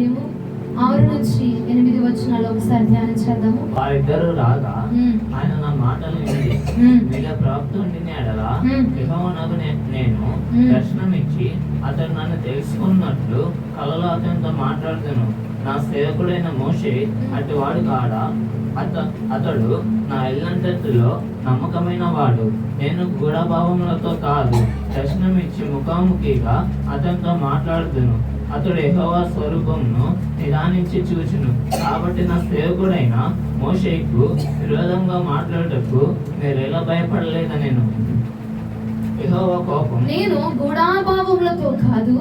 అధ్యాయము 6-8 ఒకసారి ధ్యానం చేద్దాము. వారిద్దరూ రాగా ఆయన నా మాటలు విని వీళ్ళ ప్రవక్త ఉండినాడలా యెహోవా నాకు నేను దర్శనమిచ్చి అతడు నన్ను తెలుసుకున్నట్లు కలలో అతనితో మాట్లాడుతాను. నా సేవకుడైన మోషే అటువాడు కాడా? అతడు నా ఇల్లంతటిలో నమ్మకమైన వాడు. నేను గూఢభావములతో కాదు, దర్శనమిచ్చి ముఖాముఖిగా అతనితో మాట్లాడుదును. అతడు యెహోవా స్వరూపమును నిదానించి చూచును. కాబట్టి నా సేవకుడైన మోషేకు విరోధంగా మాట్లాడుటకు మీరు ఎలా భయపడలేదా? యెహోవా కోపం నేను గూఢభావములతో కాదు,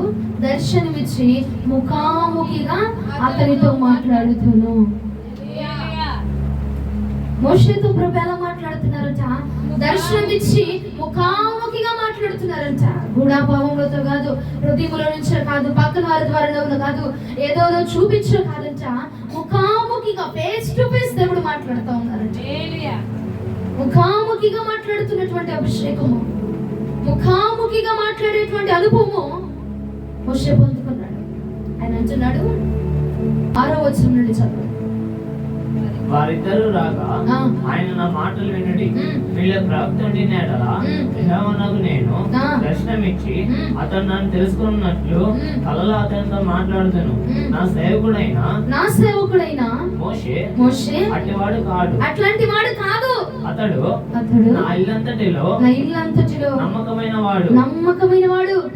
దర్శనమిచ్చి ముఖాముఖిగా అతనితో మాట్లాడుతును. మోషేతో ప్రభు ఎలా మాట్లాడుతున్నారంట? దర్శనమిచ్చి ముఖాముఖిగా మాట్లాడుతున్నారంట. గూఢభావములతో కాదు, హృదయముల నుంచి కాదు, పక్కన వారి ద్వారా కాదు, ఏదో చూపించో కాదంట. ముఖాముఖిగా ఫేస్ టు ఫేస్ దేవుడు మాట్లాడుతూ ఉన్నారంట. ముఖాముఖిగా మాట్లాడుతున్నటువంటి అభిషేకము, ముఖాముఖిగా మాట్లాడేటువంటి అనుభవము మోషే పొందుకున్నాడు. ఆయన అంటున్నాడు 6వ వచనం నుండి చదువు. వారిద్దరూ రాగా ఆయన నా మాటలు వినుడి, వీళ్ళ ప్రవక్త ఉండినాడలా యెహోవా నాకు నేను దర్శనమిచ్చి అతను నన్ను తెలుసుకున్నట్లు కలలో అతనితో మాట్లాడుతాను. నా సేవకుడైన మోషే అట్టివాడు కాడు, అట్లాంటి వాడు కాదు. అతడు నా ఇల్లంతటిలో నమ్మకమైన వాడు.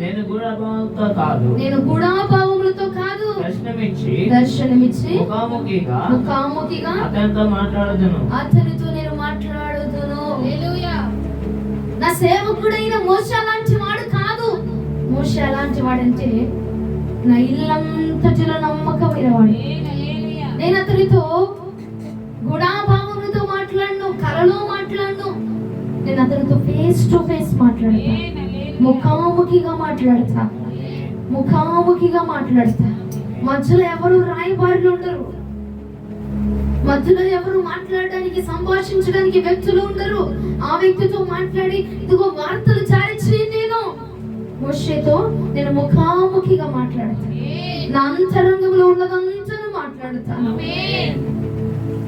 నేను గూఢభావములతో కాదు, దర్శనమిచ్చి ముఖాముఖిగా అతనితో నేను మాట్లాడుదును. నా సేవకుడైన మోషే అలాంటి వాడు కాదు. మోషే అలాంటి వాడంటే నా ఇల్లంతటిలో నమ్మకమైన వాడు. నేను అతనితో గూఢభావములతో మాట్లాడను, కలలో మాట్లాడను. నేను అతనితో ఫేస్ టు ఫేస్ మాట్లాడతా, ముఖాముఖిగా మాట్లాడతా. మధ్యలో ఎవరు రాయబారులు ఉండరు, మధ్యలో ఎవరు మాట్లాడడానికి సంభాషించడానికి వ్యక్తులు ఉండరు. ఆ వ్యక్తితో మాట్లాడి ఇదిగో వార్తలు చారిచ్చి నేను మోషేతో నేను ముఖాముఖిగా మాట్లాడతాను. నా అంతరంగంలో ఉన్నదంతా మాట్లాడతాను.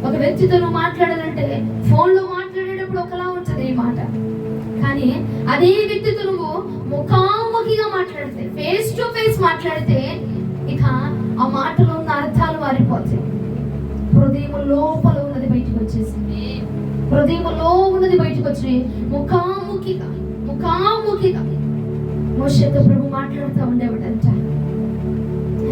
ఒక వ్యక్తితో నువ్వు మాట్లాడాలంటే ఫోన్ లో మాట్లాడేటప్పుడు ఒకలా ఉంటుంది ఈ మాట, కానీ అదే వ్యక్తితో నువ్వు ముఖాముఖిగా మాట్లాడితే, ఫేస్ టు ఫేస్ మాట్లాడితే, ఇక ఆ మాటలో ఉన్న అర్థాలు మారిపోతాయి. హృదయం లోపల ఉన్నది బయటకు వచ్చేసింది, హృదయంలో ఉన్నది బయటకు వచ్చి ముఖాముఖిగా మోషేతో ప్రభు మాట్లాడుతూ ఉండేవాడంట.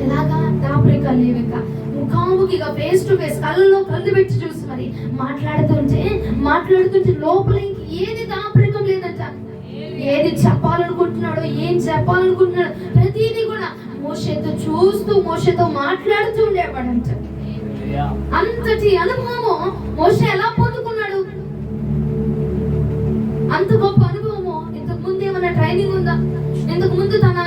ఎలాగా? దాపరికాలు లేవిక ముఖాముఖిగా ఫేస్ టు ఫేస్ కళ్ళలో కళ్ళు పెట్టి చూసి మరి మాట్లాడుతుంటే లోపల ఇంక ఏది దాపరికం లేదంట. ఏది చెప్పాలనుకుంటున్నాడో, ఏం చెప్పాలనుకుంటున్నాడో ప్రతిదీ కూడా మోషేతో చూస్తూ, మోషేతో మాట్లాడుతూ ఉండేవాడంట. అంతటి అనుభవము మోషే ఎలా పొందుకున్నాడు? అంత గొప్ప అనుభవము ఇంతకు ముందు ఏమైనా ట్రైనింగ్ ఉందా? ఇంతకు ముందు తన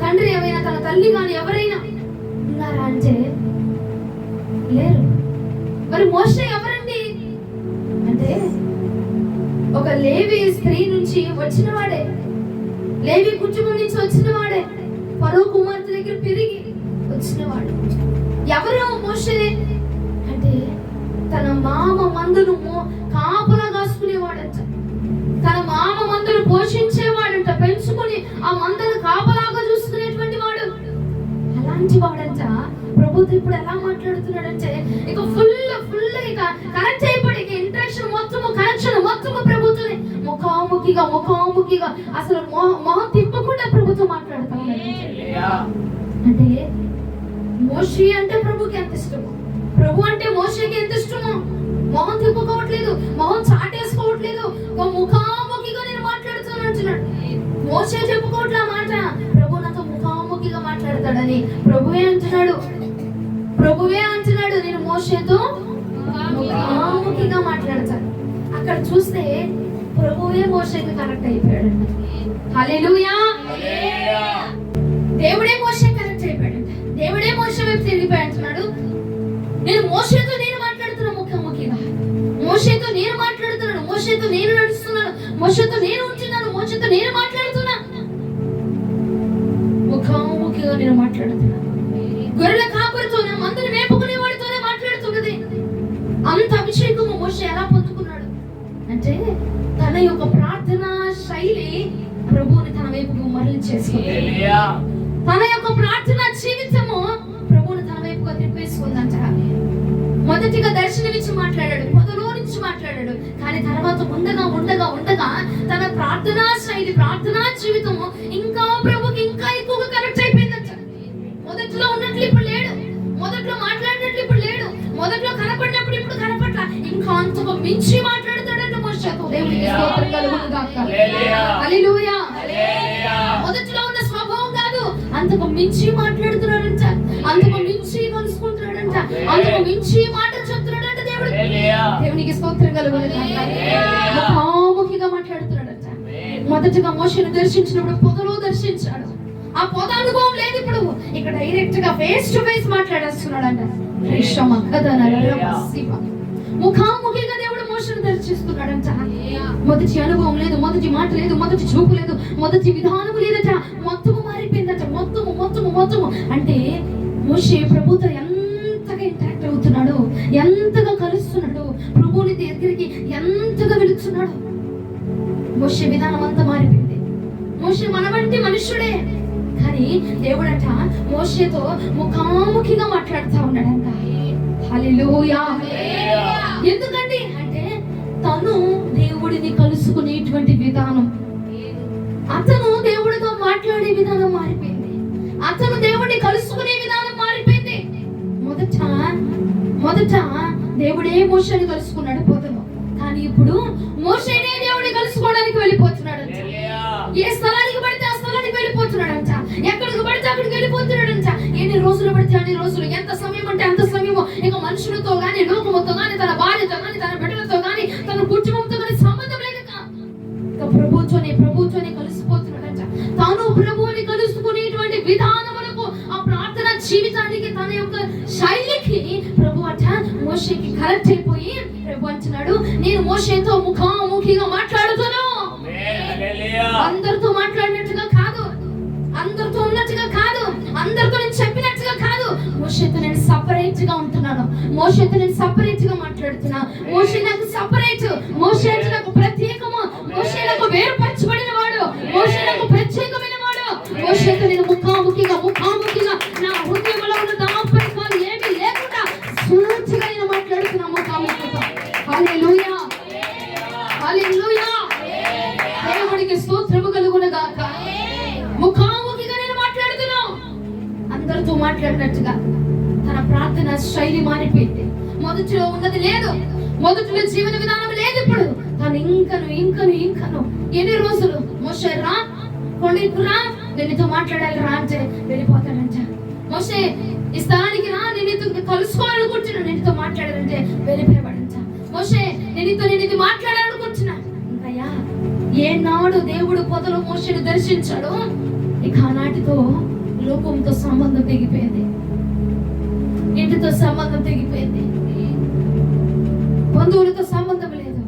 తండ్రి ఏమైనా, తన తల్లి కానీ ఎవరైనా ఉన్నారా అంటే లేరు. మరి మోషే ఎవరండి అంటే ఒక లేవి స్త్రీ నుంచి వచ్చిన వాడే, లేవి కుటుంబం నుంచి వచ్చిన వాడే, ఫరో కుమార్తె దగ్గర పెరిగి వచ్చిన వాడు. ఎవరు మోషే అంటే తన మామ మందును కాపలా కాసుకునేవాడంట. తన మామ మందును పోషించేవాడంట, పెంచుకుని ఆ మందను కాపలాగా చూసుకునేటువంటి వాడు. అలాంటి వాడంట ప్రభుత్వం ఇప్పుడు ఎలా మాట్లాడుతున్నాడంటే ఇక ఫుల్ ఇక కనెక్ట్ అయిపోయి, ఇక ఇంట్రాక్షన్ కనెక్షన్ మొత్తము ప్రభుత్వం ముఖాముఖిగా అసలు మొహం తిప్పకుండా ప్రభుత్వం మాట్లాడుతా అంటే మోషే అంటే ప్రభుకి ఎంత ఇష్టమో, ప్రభు అంటే మోషేకి ఎంత ఇష్టమో. మొహం తిప్పుకోవట్లేదు, మొహం చాటేసుకోవట్లేదు, ముఖాముఖిగా నేను మాట్లాడుతాను అంటున్నాడు. మోషే చెప్పుకోవట్లే మాట, ప్రభు నాతో ముఖాముఖిగా మాట్లాడతాడని ప్రభువే అంటున్నాడు నేను మోషేతో ముఖాముఖిగా మాట్లాడతాను. అక్కడ చూస్తే ప్రభువే మోషేకి కనెక్ట్ అయిపోయాడంట. హల్లెలూయా! దేవుడే మోషే కనెక్ట్ అయిపోయాడంట. దేవుడే మోషే వైపు తిరిగిపోయి అంటున్నాడు నేను మోషేతో మాట్లాడుతున్నా, ముఖాముఖిగా మోషేతో మాట్లాడుతున్నాను, మోషేతో నడుస్తున్నాను, మోషేతో ఉంటున్నాను, మోషేతో మాట్లాడుతున్నా, ముఖాముఖిగా మాట్లాడుతున్నాను. గొర్రెల మొదటిగా దర్శనమిచ్చి మాట్లాడాడు, పొదలో నుంచి మాట్లాడాడు. కానీ తర్వాత ఉండగా ఉండగా ఉండగా తన ప్రార్థనా శైలి, ప్రార్థనా జీవితము ఇంకా ప్రభుకి ఇంకా ఎక్కువగా కనెక్ట్ అయిపోయిందంట. మొదట్లో ఉన్నట్లు ఇప్పుడు లేడు, మొదట్లో మాట్లాడినట్లు ఇప్పుడు లేడు, మొదట్లో కనపడినప్పుడు ఇప్పుడు కనపట్ల, ఇంకా అంతకు మించి మాట్లాడుతాడంట మోషేతో. దేవునికి స్తోత్రం కలుగును గాక. హల్లెలూయా. మొదట్లో ఉన్న స్వభావం కాదు, అంతకు మించి మాట్లాడుతున్నాడంట, అంతకు మించి కలుసుకుంటున్నాడంట, అంతకు మించి మాటలు చెప్తున్నాడంట. దేవునికి స్తోత్రం కలుగును గాక. ముఖాముఖిగా మాట్లాడుతున్నాడంట. మొదటగా మోషేను దర్శించినప్పుడు పొదలో దర్శించాడు. ఆ పొద అనుభవం లేదు ఇప్పుడు, ఇక్కడ డైరెక్ట్ గా ఫేస్ టు ఫేస్ మాట్లాడేస్తున్నాడంట. ముఖాముఖిగా దేవుడు మోషేను దర్శిస్తున్నాడంట. మొదటి అనుభవం లేదు, మొదటి మాట లేదు, మొదటి చూపు లేదు, మొదటి విధానం లేదట. మొత్తము మారిపోయిందట. మొత్తము మొత్తము మొత్తము అంటే మోషే ప్రభుతో ఎంతగా ఇంటరాక్ట్ అవుతున్నాడు, ఎంతగా కలుస్తున్నాడు, ప్రభువుని దగ్గరికి ఎంతగా వెళుతున్నాడు. మోషే విధానం అంతా మారిపోయింది. మోషే మన వంటి మనుష్యుడే, కానీ దేవుడట మోషేతో ముఖాముఖిగా మాట్లాడుతూ ఉన్నాడంట. హల్లెలూయా. ఎందుకండి అంటే తను దేవుడిని కలుసుకునేటువంటి విధానం, అతను దేవుడితో మాట్లాడే విధానం మారిపోయింది, అతను దేవుడిని కలుసుకునే విధానం మారిపోయింది. మొదట దేవుడే మోషేని కలుసుకున్నాడు పొదలో, కానీ ఇప్పుడు మోషేనే దేవుడిని కలుసుకోవడానికి వెళ్ళిపోతున్నాడు. ఏ స్థలానికి పడితే ఆ స్థలానికి వెళ్ళిపోతున్నాడంట, ఎక్కడికి పడితే అక్కడికి వెళ్ళిపోతున్నాడంట. ఎన్ని రోజులు పడితే అన్ని రోజులు, ఎంత సమయం అంటే అంత సమయము. ఇక మనుషులతో గాని, లోకముతో గాని, తన భార్యతో గాని, తన బిడ్డలతో గాని, తన కుటుంబంతో గాని సంబంధం లేదు. ప్రభుత్వనే కలిసిపోతున్నాడంట. తాను ప్రభువుని కలుసుకునేటువంటి విధానములకు, ఆ ప్రార్థన జీవితానికి, తన యొక్క శైలికి ప్రభు అట మోషేకి కరెక్ట్ అయిపోయి ప్రభు అంటున్నాడు, నేను మోషేతో ముఖాముఖిగా మాట్లాడుతాను. అందరితో మాట్లాడినట్టుగా కాదు, అందరితో ఉన్నట్టుగా కాదు, అందరితో నేను చెప్పినట్టుగా కాదు. మోషేతో నేను సపరేట్ గా ఉంటున్నాను, మోషేతో నేను సపరేట్ గా మాట్లాడుతున్నా. మోషే నాకు సపరేట్, మోషే నాకు ప్రత్యేకము, మోషే నాకు వేరుపరచబడిన వాడు, మోషే నాకు ప్రత్యేకమైన వాడు. మోషేతో నేను ముఖాముఖిగా నా హృదయంలో ఉన్న దాపరికాలు ఏమీ లేకుండా సూచిగా నేను మాట్లాడుతున్నా ముఖాముఖిగా. హల్లెలూయా, హల్లెలూయా. దేవుడికి స్తోత్రము కలుగును గాక. ముఖాముఖిగా నేను మాట్లాడుతున్నా, అందరితో మాట్లాడినట్టుగా. తన ప్రార్థన శైలి మారిపోయింది. మొదటిలో ఉన్నది లేదు, మొదటిలో జీవన విధానం లేదు. ఇప్పుడు తను ఇంకను ఎన్ని రోజులు మోషే రా, కొండెక్కురా, నేను నీతో మాట్లాడాలి రా అంటే వెళ్ళిపోతాడంట. మోషే ఈ స్థలానికి రా, నేను నీతో కలుసుకోవాలనుకుంటున్నా, నేను నీతో మాట్లాడాలంటే వెళ్ళిపోయాడంట. మోషే నేను నీతో మాట్లాడాలనుకుంటున్నా. ఇంకయ్యా ఏనాడు దేవుడు పొదలో మోషేను దర్శించాడు, ఇక ఆనాటితో లోకంతో సంబంధం తెగిపోయింది, ఇంటితో సంబంధం తెగిపోయింది, బంధువులతో సంబంధం లేదు,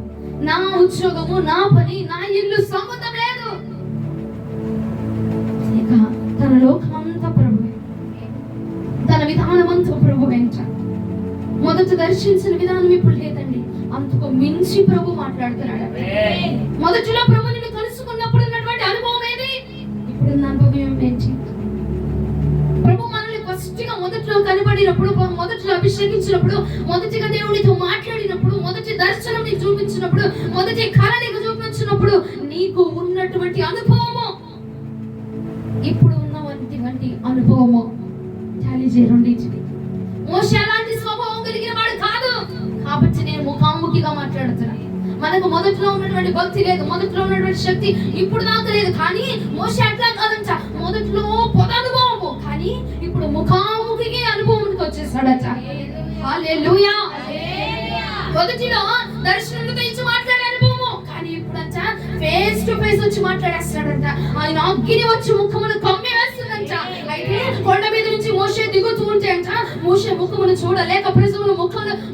నా ఉద్యోగము, నా పని, నా ఇల్లు సంబంధం లేదు. ఇక తన లోకమంతా ప్రభువే, తన విధానమంతా ప్రభువేంట. మొదట దర్శించిన విధానం ఇప్పుడు లేదండి, అంతకు మించి ప్రభు మాట్లాడుతున్నాడు. మొదటిలో ప్రభు నిన్ను కలుసుకున్నప్పుడు ఉన్నటువంటి అనుభవం ఏది, ఇప్పుడున్న అనుభవం ఏంటి? ప్రభు మనల్ని ఫస్ట్ గా మొదట్లో కనబడినప్పుడు, మొదట్లో అభిషేకించినప్పుడు, మొదటిగా దేవునితో మాట్లాడినప్పుడు, మొదటి దర్శనం నీకు చూపించినప్పుడు, మొదటి కళ నీకు చూపించినప్పుడు నీకు ఉన్నటువంటి అనుభవము ఇప్పుడు ఉన్నటువంటి అనుభవము చాలీజే రెండింటిని. మోషే అలాంటి స్వభావం కలిగిన వాడు కాదు, కాబట్టి నేను ముఖాముఖిగా మాట్లాడుతున్నాను. మనకు మొదట్లో ఉన్నటువంటి భక్తి లేదు, మొదట్లో ఉన్నటువంటి శక్తి ఇప్పుడు దాకా లేదు. కానీ మోషే అట్లా కాదంట, మొదట్లో పొద అనుభవము, కానీ ఇప్పుడు ముఖాముఖికి అనుభవానికి వచ్చేసాడట. హల్లెలూయా. మొదటిలో దర్శనంతో ఇచ్చి మాట్లాడే అనుభవము, కానీ ఇప్పుడు అంట ఫేస్ టు ఫేస్ వచ్చి మాట్లాడేస్తాడంట. ఆయన అగ్ని వచ్చి ముఖమును కమ్మి వేస్తుందంట. అయితే కొండ మీద నుంచి మోషే దిగుతూ ఉంటే అంట మోషే ముఖమును చూడలేక ప్రజలు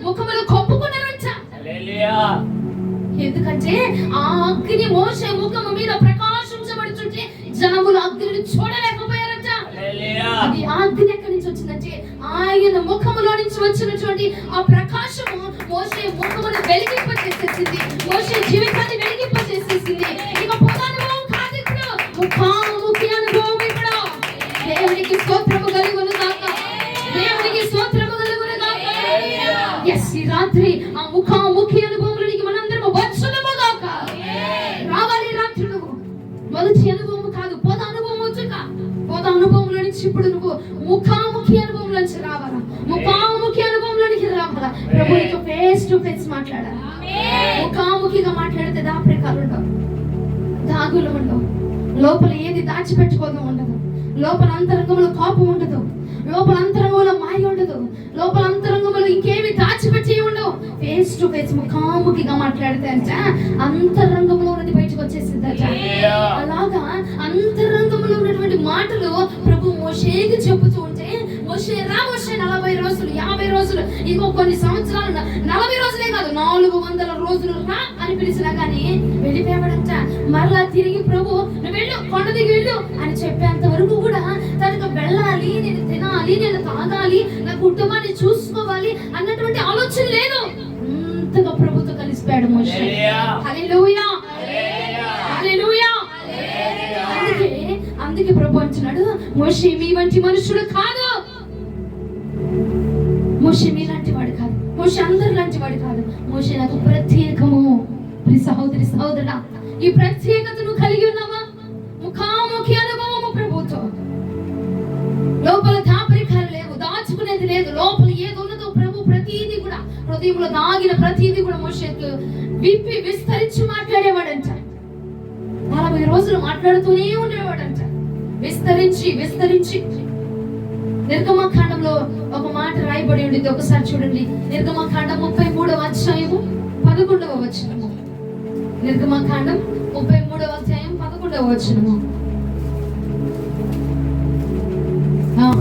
ముఖములు కప్పుకున్నారంట. ఎందుకంటే ఆ అగ్ని మోషే ముఖము మీద ప్రకాశించబడుతుంటే జనములు అగ్నిని చూడలేకపోయారంట. అది అగ్ని ఎక్కడి నుంచి వచ్చిందంటే ఆయన ముఖములో నుంచి వచ్చినటువంటి ఆ ప్రకాశము మోషే ముఖమును వెలిగింపచేసేసింది, మోషే జీవితాన్ని వెలిగింపచేసేసింది. ఇక పొదానుభవం కాదు, ఇప్పుడు ముఖాముఖి అనుభవం. ఇప్పుడు దేవునికి స్తోత్రము కలుగును గాక, దేవునికి స్తోత్రము కలుగును గాక. ఎస్ ఈ రాత్రి ఆ ముఖాముఖి అనుభవంలోనికి మనందరం వచ్చుదము గాక. రావాలి రాత్రి నువ్వు మొదటి అనుభవం కాదు, పొద అనుభవం వచ్చుక. పొద అనుభవంలో నుంచి ఇప్పుడు నువ్వు ముఖాముఖి అనుభవంలోంచి రావాలా, ముఖాముఖి అనుభవంలోనికి రావాలా. ప్రభువుతో ఫేస్ టు ఫేస్ మాట్లాడాలి. ముఖాముఖిగా మాట్లాడితే దాపరికాలు ఉండవు, దాగులు ఉండవు, లోపల ఏది దాచిపెట్టుకోవడం ఉండదు, లోపల అంతరంగంలో కోపం ఉండదు, లోపల అంతరంగంలో మాయ ఉండదు, లోపల అంతరంగంలో ఇంకేమి దాచిపెట్టి ఉండవు. ఫేస్ టు ఫేస్ ముఖాముఖిగా మాట్లాడితే అంట అంతరంగంలో ఉన్నది బయటకు వచ్చేసిందట. అలాగా అంతరంగంలో ఉన్నటువంటి మాటలు ప్రభు మోషేకి చెబుతూ ఉంటే, మోషే రా మోషే 40 రోజులు 50 రోజులు ఇంకో కొన్ని సంవత్సరాలు 40 రోజులే కాదు 400 రోజులు రా అని పిలిచినా కానీ వెళ్ళిపోయాడంట. మరలా తిరిగి ప్రభు నువ్వు వెళ్ళు, కొండ దిగి వెళ్ళు అని చెప్పేంత వరకు కూడా తనకు వెళ్ళాలి, నేను తినాలి, నేను తాగాలి, నా కుటుంబాన్ని చూసుకోవాలి అన్నటువంటి ఆలోచన లేదు. అంతగా ప్రభుతో కలిసిపోయాడు మోషే. హల్లెలూయా, హల్లెలూయా. అందుకే ప్రభు అంటున్నాడు, మోషే మీ వంటి మనుషుడు కాదు, మోషే మీలాంటి వాడు కాదు, మోషే అందరి లాంటి వాడు కాదు, మోషే నాకు ప్రత్యేకము. సహోదరి సహోదరుడా, ఈ ప్రత్యేకతను కలిగి ఉన్నావా? ముఖాముఖి అనుభవము ప్రభుతో. లోపల దాపరికాలు లేవు, దాచుకునేది లేదు, లోపల ఏది ఉన్నదో ప్రభు ప్రతిదీ కూడా హృదయంలో దాగిన ప్రతిదీ కూడా మోషేకు విప్పి విస్తరించి మాట్లాడేవాడంట. 40 రోజులు మాట్లాడుతూనే ఉండేవాడంట, విస్తరించి విస్తరించి. నిర్గమకాండంలో ఒక మాట రాయబడి ఉండింది, ఒకసారి చూడండి. నిర్గమకాండం 33వ అధ్యాయము 11వ వచనము. నిర్గమకాండం 33వ అధ్యాయం 11వ వచనము.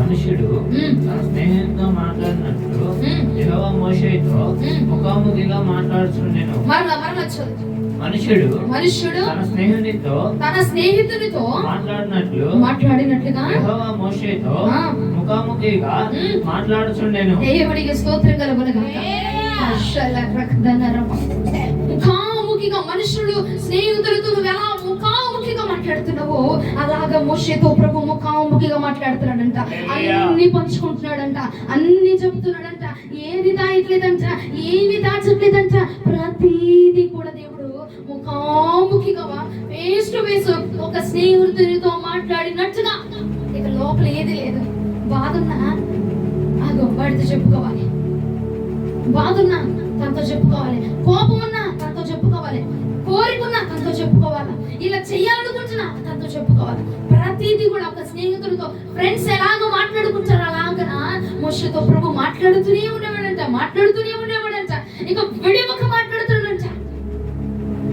మనుషుడు తన స్నేహితుతో మాట్లాడినట్లు యెహోవా మోషేతో ముఖాముఖిగా మాట్లాడుచుండెను. మనుషుడు తన స్నేహితునితో మాట్లాడినట్లుగా యెహోవా మోషేతో ముఖాముఖిగా మాట్లాడుచుండెను. దేవునికి స్తోత్రం కలుగునుగాక. ముఖాముఖిగా మనుషుడు స్నేహితులతో నువ్వు ఎలా ముఖాముఖిగా మాట్లాడుతున్నావో అలాగా మోషేతో ప్రభు ముఖాముఖిగా మాట్లాడుతున్నాడంట. అన్ని పంచుకుంటున్నాడంట, అన్ని చెప్తున్నాడంట, ఏది దాయట్లేదంట, ఏమి దాచట్లేదంట. ప్రతిదీ కూడా దేవుడు ముఖాముఖిగా ఫేస్ టు ఫేస్ ఒక స్నేహితునితో మాట్లాడినట్టుగా. ఇక లోపల ఏది లేదు. బాధున్నా అదో వాడితో చెప్పుకోవాలి, బాధున్నా తనతో చెప్పుకోవాలి, కోపం ఉన్నా తనతో చెప్పుకోవాలి, కోరికున్నా తనతో చెప్పుకోవాలి, ఇలా చెయ్యాలనుకుంటున్నా తనతో చెప్పుకోవాలి. ప్రతిదీ కూడా ఒక స్నేహితులతో ఫ్రెండ్స్ ఎలాగో మాట్లాడుకుంటారు అలాగనా మోషేతో ప్రభు మాట్లాడుతూనే ఉండేవాడంట, మాట్లాడుతూనే ఉండేవాడంట. ఇక విడిముఖ మాట్లాడుతున్నాడంట,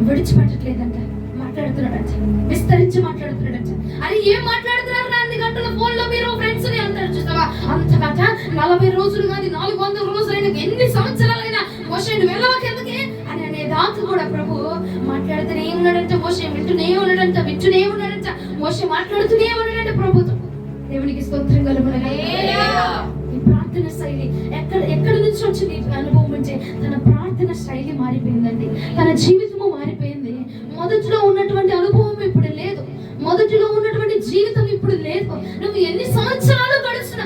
విడిచిపెట్టట్లేదంట, మాట్లాడుతున్నాడంట, విస్తరించి మాట్లాడుతున్నాడంట. అది ఏం మాట్లాడుతున్నారు? 2 గంటల ఫోన్ లో మీరు ఫ్రెండ్స్ ని అంటారు చూస్తావా? అంతకట 40 రోజులు కాదు 400 రోజులైనా ఎన్ని సంవత్సరాలైనా మోషే నువ్వు వెళ్ళవకెందుకే అని అనేదాకా కూడా ప్రభు మాట్లాడుతూనే ఉన్నాడంట. మోషే వింటూనే ఉన్నాడంట, వింటూనే ఉన్నాడంట, మోషే మాట్లాడుతూనే ఉన్నాడంట ప్రభుతో. దేవునికి స్తోత్రం కలుగునుగాక. ఈ ప్రార్థన శైలి ఎక్కడి నుంచి వచ్చింది అనుభవం అంటే తన ప్రార్థన శైలి మారిపోయిందండి, తన జీవితము మారిపోయింది. మొదటిలో ఉన్నటువంటి అనుభవం ఇప్పుడు లేదు, మొదటిలో ఉన్నటువంటి జీవితం ఇప్పుడు లేదు. నువ్వు ఎన్ని సంవత్సరాలు గడిచినా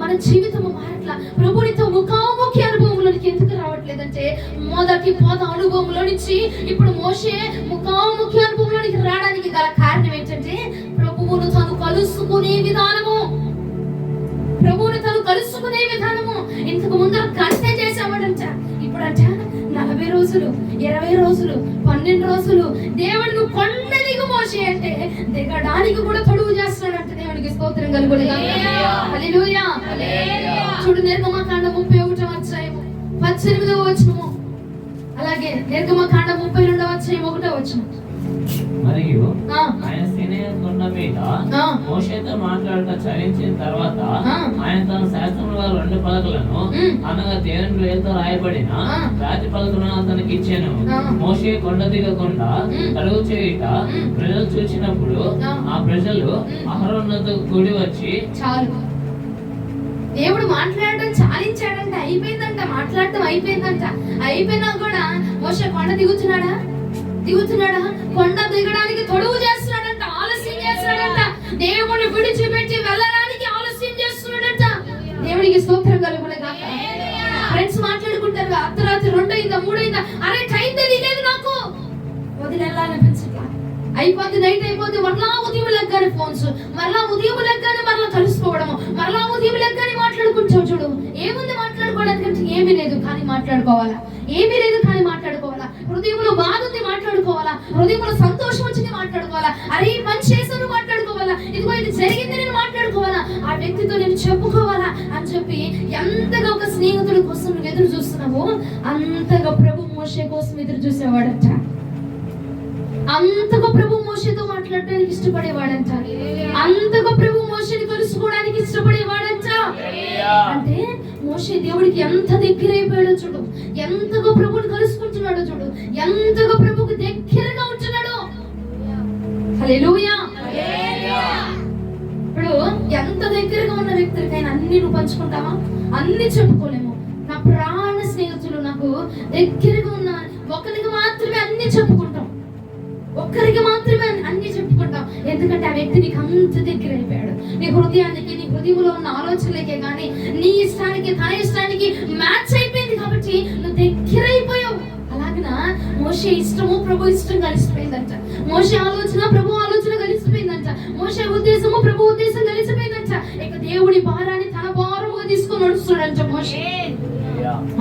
మన జీవితము మారట్లా. ప్రభునితో ముఖాముఖి అనుభవంలోనికి ఎందుకు రావట్లేదంటే మొదటి పొద అనుభవంలో నుంచి ఇప్పుడు మోషే ముఖాముఖి అనుభవంలోనికి రావడానికి గల కారణం ఏంటంటే ప్రభువును తను కలుసుకునే విధానము, ప్రభువుని తను కలుసుకునే విధానము. ఇంతకు ముందు గంట చేసేవాడంట, ఇప్పుడంట 40 రోజులు 20 రోజులు 12 రోజులు దేవుడు కొండ దిగు మోషే అంటే దిగడానికి కూడా తడువు చేస్తున్నాడంట. దేవునికి స్తోత్రం కలుగునుగాక. హల్లెలూయా. చూడు నిర్గమకాండం 31వ అధ్యాయం 18వ వచనము, అలాగే నిర్గమకాండం 32వ అధ్యాయం 1వ వచనం. మరియు ఆయన సీనాయి కొండ మీద మోషేతో మాట్లాడట చరించిన తర్వాత ఆయన తన శాస్త్రములుగా 2 పలకలను అనగా దేవుని వేలుతో రాయబడిన రాతి పలకలను అతనికి ఇచ్చాను. మోషే కొండ దిగకుండా కలుగు చేయుట ప్రజలు చూసినప్పుడు ఆ ప్రజలు అహరోనుతో కూడి వచ్చి చాలు దేవుడు మాట్లాడడం చాలించాడంట, అయిపోయిందంట, మాట్లాడటం అయిపోయిందంట. అయిపోయినా కూడా మోషే కొండ దిగుతున్నాడా? కొండ దిగడానికి తొడుగు చేస్తున్నాడంట, ఆలస్యం చేస్తున్నాడంట, దేవుడిని విడిచిపెట్టి వెళ్ళడానికి ఆలస్యం చేస్తున్నాడంట. దేవుడికి స్తోత్రం కలుగునుగాక. ఫ్రెండ్స్ మాట్లాడుకుంటారు రాత్రి 2 అయిందా 3 అయిందా, అరే టైం తెలియలేదు నాకు, వదిలేయాలనిపించట్లా. అయిపోద్ది, నైట్ అయిపోద్ది, మరలా ఉదయం లెగ్గానే ఫోన్స్, మరలా ఉదయం లెగ్గానే మరలా కలుసుకోవడము, మరలా ఉదయం లెగ్గానే మాట్లాడుకుంటావు. చూడు, ఏముంది మాట్లాడుకోవడానికి? ఏమీ లేదు కానీ మాట్లాడుకోవాలా, ఏమీ లేదు కానీ మాట్లాడుకోవాలా. హృదయంలో బాధ ఉంది మాట్లాడుకోవాలా, హృదయంలో సంతోషం వచ్చింది మాట్లాడుకోవాలా, అరే ఈ పని చేశాను మాట్లాడుకోవాలా, ఇదిగో ఇది జరిగింది నేను మాట్లాడుకోవాలా, ఆ వ్యక్తితో నేను చెప్పుకోవాలా అని చెప్పి ఎంతగా ఒక స్నేహితుడి కోసం నువ్వు ఎదురు చూస్తున్నావో అంతగా ప్రభు మోషే కోసం ఎదురు చూసేవాడట. అంతగా ప్రభు మోషేతో మాట్లాడడానికి ఇష్టపడేవాడంట. అంతగా ప్రభు మోషేని కలుసుకోవడానికి ఇష్టపడేవాడంట. అంటే మోషే దేవుడికి ఎంత దగ్గర అయిపోయాడో చూడు, ఎంతగా ప్రభుని కలుసుకుంటున్నాడో చూడు, ఎంతగా ప్రభుకి దగ్గరగా ఉంటున్నాడు. హల్లెలూయా. ఇప్పుడు ఎంత దగ్గరగా ఉన్న వ్యక్తులకైనా అన్ని నువ్వు పంచుకుంటావా? అన్ని చెప్పుకోలేము. నా ప్రాణ స్నేహితులు నాకు దగ్గరగా ఉన్న ఒకరికి మాత్రమే అన్ని చెప్పుకుంటాం, ఒక్కరికి మాత్రమే అన్ని చెప్పుకుంటాం. ఎందుకంటే ఆ వ్యక్తి నీకు అంత దగ్గర అయిపోయాడు. నీ హృదయానికి, నీ హృదయంలో ఉన్న ఆలోచనలకే కానీ నీ ఇష్టానికి తన ఇష్టానికి మ్యాచ్ అయిపోయింది కాబట్టి నువ్వు దగ్గర అయిపోయావు. అలాగిన మోషే ఇష్టము ప్రభు ఇష్టం కలిసిపోయిందంట. మోషే ఆలోచన ప్రభు ఆలోచన కలిసిపోయిందంట. మోషే ఉద్దేశము ప్రభు ఉద్దేశం కలిసిపోయిందంట. ఇక దేవుడి భారాన్ని తన భారముగా తీసుకొని నడుస్తాడంట మోషే.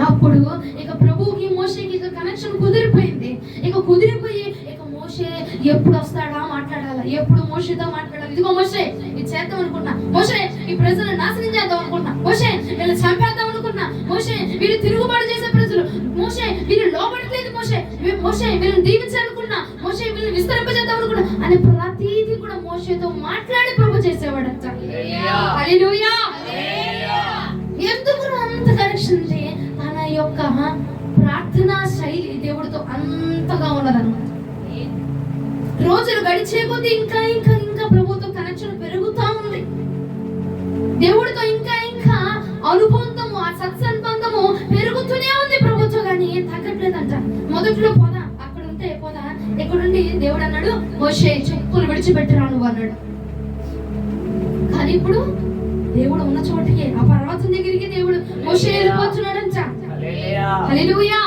అప్పుడు ఇక ప్రభువుకి మోషేకి ఇక కనెక్షన్ కుదిరిపోయింది. ఇక కుదిరిపోయి ఇక మోషే ఎప్పుడు వస్తాడా మాట్లాడాలా, ఎప్పుడు మోషేతో మాట్లాడాలి. ఇదిగో మోషే ఇది చేద్దాం అనుకున్నా, మోషే ఈ ప్రజలను నాశనం చేద్దాం అనుకున్నా, మోషే వీళ్ళు చంపేద్దాం అనుకున్నా, మోషే వీళ్ళు తిరుగుబాటు చేసే ప్రజలు, మోషే వీళ్ళు లోబడట్లేదు, మోషే వీళ్ళని దీవించాలనుకున్నా, మోషే వీళ్ళని విస్తరింపజేద్దాం అనుకున్నా అని ప్రతిదీ కూడా మోషేతో మాట్లాడి ప్రభు చేసేవాడంట. హల్లెలూయా. ఎందుకు అంత కనెక్షన్ అంటే తన యొక్క ప్రార్థనా శైలి దేవుడితో అంతగా ఉన్నదన్నమాట. రోజులు గడిచే కొద్దీ ఇంకా ఇంకా ఇంకా ప్రభుతో కనెక్షన్ పెరుగుతా ఉంది. దేవుడితో ఇంకా ఇంకా అనుబంధము, ఆ సత్సంబంధము పెరుగుతూనే ఉంది ప్రభుతో, కానీ తగ్గట్లేదంట. మొదట్లో పోదా అక్కడ ఉంటే పోదా, ఇక్కడుండి దేవుడు అన్నాడు మోషే చెప్పులు విడిచిపెట్టిరా నువ్వు అన్నాడు. కానీ ఇప్పుడు దేవుడు ఉన్న చోటికి, ఆ పర్వతం దగ్గరికి దేవుడు మోషే వెళ్ళిపోతున్నాడంట. హల్లెలూయా.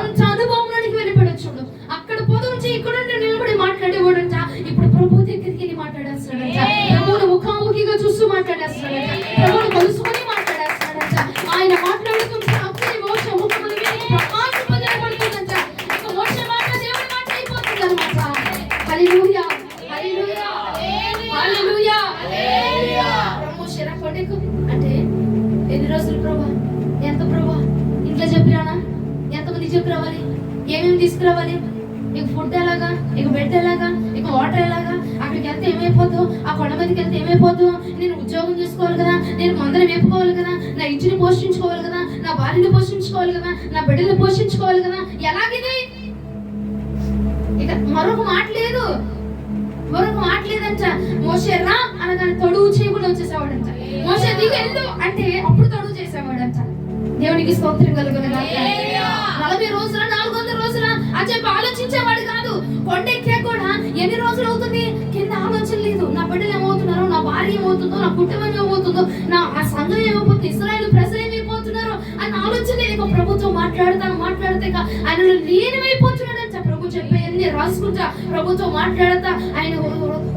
ఎంత అనుభవంలోనికి వెళ్ళిపోయాడు చూడు. అక్కడ పోదాంచి ఇక్కడ నిలబడి మాట్లాడేవాడంట. ఇప్పుడు ప్రభు దగ్గరికి వెళ్ళి మాట్లాడేస్తాడంట. ప్రభువును ముఖాముఖిగా చూస్తూ మాట్లాడేస్తాడంట. ప్రభువును కలుసుకొని మాట్లాడేస్తాడంట. ఆయన మాట్లాడుతుంటే అప్పుడే మోషే ముఖముల మీద ప్రకాశింపజేయబడుతుందంట. ఇక మోషే మాట దేవుడి మాట అయిపోతుంది అన్నమాట. హల్లెలూయా. హల్లెలూయా. హల్లెలూయా. మోషే రా కొండెక్కు అంటే ఎన్ని రోజులు ప్రభా, ఎంత ప్రభా, ఇంట్లో చెప్పిరానా, ఎంతమంది చెప్పి రావాలి, ఏమేమి తీసుకురావాలి, ఇక ఫుడ్ ఎలాగా, ఇక బెడ్ ఎలాగా, ఇక వాటర్ ఎలాగా, అక్కడికి వెళ్తే ఏమైపోతావు, ఆ కొండ మీదకి వెళ్తే ఏమైపోతావు, నేను ఉద్యోగం చేసుకోవాలి కదా, నేను మందరం వేపుకోవాలి కదా, నా ఇంటిని పోషించుకోవాలి కదా, నా భార్యని పోషించుకోవాలి కదా, నా బిడ్డని పోషించుకోవాలి కదా, ఎలాగిది? ఇక మరొక మాట లేదు, మరొక మాట లేదంట. మోషే రా అనగానే తొడుగు చేయకుండా వచ్చేసేవాడంట. మోషే దిగు వెళ్ళు అంటే అప్పుడు తొడుగు చేసేవాడంట. దేవునికి స్తోత్రం కలుగునుగాక. 40 రోజుల 400 రోజుల అని చెప్పి ఆలోచించేవాడు కాదు. కొండెక్కే కూడా ఎన్ని రోజులు అవుతుంది కింద ఆలోచన లేదు. నా బిడ్డలు ఏమవుతున్నారు, నా భార్య ఏమవుతుందో, నా కుటుంబం ఏమవుతుందో, నా ఆ సంఘం ఏమైపోతుంది, ఇశ్రాయేలు ప్రజలు ఏమైపోతున్నారు అన్న ఆలోచన లేదు. ప్రభుతో మాట్లాడితే ఆయన లీనమైపోతున్నాడంట. ప్రభు చెప్పే అన్ని రాసుకుంటా, ప్రభుతో మాట్లాడతా, ఆయన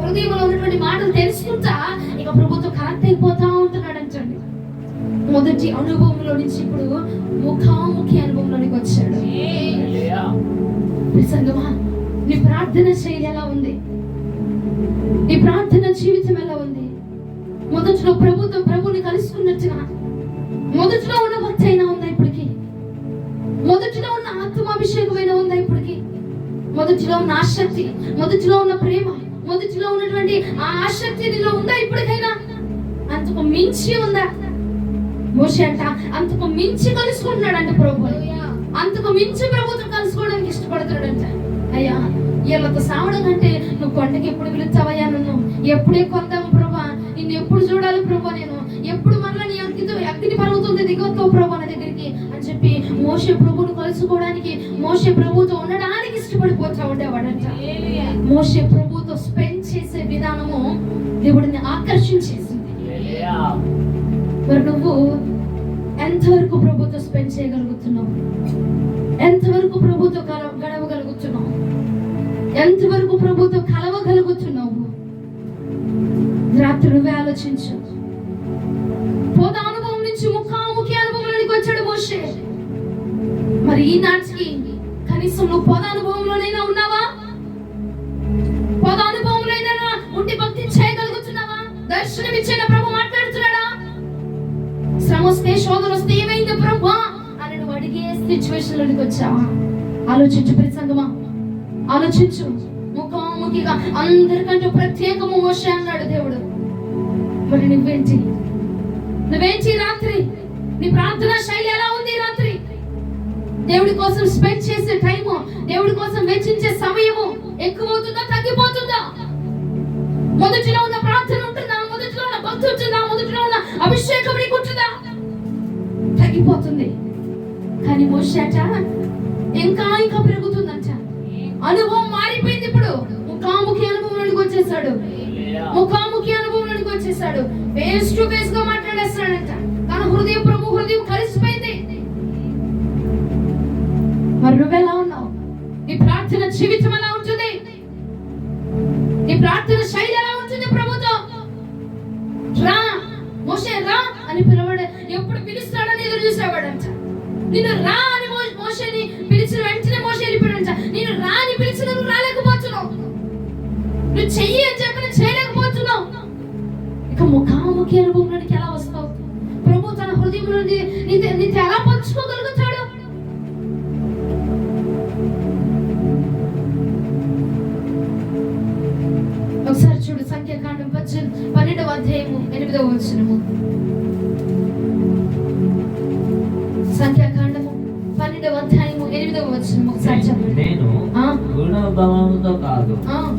హృదయంలో ఉన్నటువంటి మాటలు తెలుసుకుంటా ఇక ప్రభుతో కనెక్ట్ అయిపోతా ఉంటున్నాడంటండి. మొదటి అనుభవంలో నుంచి ఇప్పుడు ముఖాముఖి అనుభవంలోనికి వచ్చాడు. సంగమా, నీ ప్రార్థన శైలి ఎలా ఉంది? నీ ప్రార్థన జీవితం ఎలా ఉంది? మొదట్లో ప్రభుని కలుసుకున్నట్టుగా మొదట్లో ఉన్న భక్తి అయినా ఉందా ఇప్పటికి? మొదట్లో ఉన్న ఆత్మాభిషేకమైనా ఉందా ఇప్పటికి? మొదట్లో ఉన్న ఆసక్తి, మొదట్లో ఉన్న ప్రేమ, మొదట్లో ఉన్నటువంటి ఆ ఆసక్తి నీలో ఉందా ఇప్పటికైనా? అంతకు మించి ఉందా? మోషే అంట అంతకు మించి కలుసుకుంటున్నాడంట ప్రభు, అంతకు మించి ప్రభుత్వం కలుసుకోవడానికి ఇష్టపడుతున్నాడంట. అయ్యా, వీళ్ళతో సావడం అంటే నువ్వు కొండకి ఎప్పుడు పిలుస్తావయ్యా, నన్ను ఎప్పుడే కొందాము ప్రభా, నిన్ను ఎప్పుడు చూడాలి ప్రభా, నేను ఎప్పుడు మరలా నీ అగ్ని పర్వతం దిగొస్తావు ప్రభా నా దగ్గరికి అని చెప్పి మోషే ప్రభువును కలుసుకోవడానికి, మోషే ప్రభువుతో ఉండడానికి ఇష్టపడిపోతా ఉండేవాడంట. మోషే ప్రభువుతో స్పెండ్ చేసే విధానము దేవుడిని ఆకర్షించేసింది. మరి నువ్వు ఎంతవరకు ప్రభుతో స్పెండ్ చేయగలుగుతున్నావు? ఎంతవరకు ప్రభుతో గడవగలుగుతున్నావు? ఎంతవరకు ప్రభుతో కలవగలుగుతున్నావు? రాత్రి నువ్వే ఆలోచించు. పోత అనుభవం నుంచి ముఖాముఖి అనుభవంలోనికి వచ్చాడు మోషే. మరి ఈనాటికి కనీసం నువ్వు పోత అనుభవంలోనైనా ఉన్నావా? పోత అనుభవంలో ఏదైనా ఉండి భక్తి చేయగలుగుతున్నావా? దర్శనం ఇచ్చిన ప్రభు మాట్లాడుతున్నాడా? శ్రమ వస్తే, శోధన వస్తే ఏమైంది ప్రభు అని నువ్వు అడిగే సిచ్యువేషన్ లోనికి వచ్చావా? ఆలోచించు ప్రసంగమా, ఆలోచించు. ముఖాముఖిగా అందరికంటే ప్రత్యేకము మోషే అన్నాడు దేవుడు. మరి నువ్వేంటి రాత్రి? నీ ప్రార్థన శైలి ఎలా ఉంది రాత్రి? దేవుడి కోసం స్పెండ్ చేసే టైము, దేవుడి కోసం వెచ్చించే సమయము ఎక్కువవుతుందా, తగ్గిపోతుందా? మొదటిలో ఉన్న ప్రార్థన ఉంటుందా? మొదటిలో ఉన్న భక్తి ఉంటుందా? మొదటిలో ఉన్న అభిషేకం నీకు ఉంటుందా? తగ్గిపోతుంది. కానీ మోషే అట ఇంకా పెరుగుతుందంట. అనుభవం మారిపోయింది. ఇప్పుడు ముఖాముఖి అనుభవంలోనికి వచ్చేసాడు. ముఖాముఖి అనుభవంలోనికి వచ్చేసాడు. ఫేస్ టు ఫేస్ గా మాట్లాడేస్తాడంట. తన హృదయం ప్రభు హృదయం కలిసిపోయింది. మరి నువ్వెలా ఉన్నావు? నీ ప్రార్థన జీవితం ఎలా ఉంటుంది? నీ ప్రార్థన శైలి ఎలా ఉంటుంది ప్రభుతో? రా మోషే రా అని పిలవడు. ఎప్పుడు పిలుస్తాడని ఎదురు చూసేవాడంట. నిన్ను రా అని మోషేని పిలిచిన వెంటనే మోషే వెళ్ళిపోయాడంట. నేను రా అని పిలిచిన నువ్వు రాలేకపోతున్నావు. నువ్వు చెయ్యి అని చెప్పిన చేయలేకపోతున్నావు. ఇక ముఖాముఖి అనుభవంలోనికి ఎలా వస్తావు? ప్రభు తన హృదయంలో నీతో ఎలా పంచుకోగలుగుతాడు? ఒకసారి చూడు, సంఖ్యాకాండం 12వ అధ్యాయము 8వ వచనము. సంఖ్యాకాండము 12వ అధ్యాయము 8వ వచనం ఒకసారి చెప్పండి. నేను గుణభావంతో కాదు,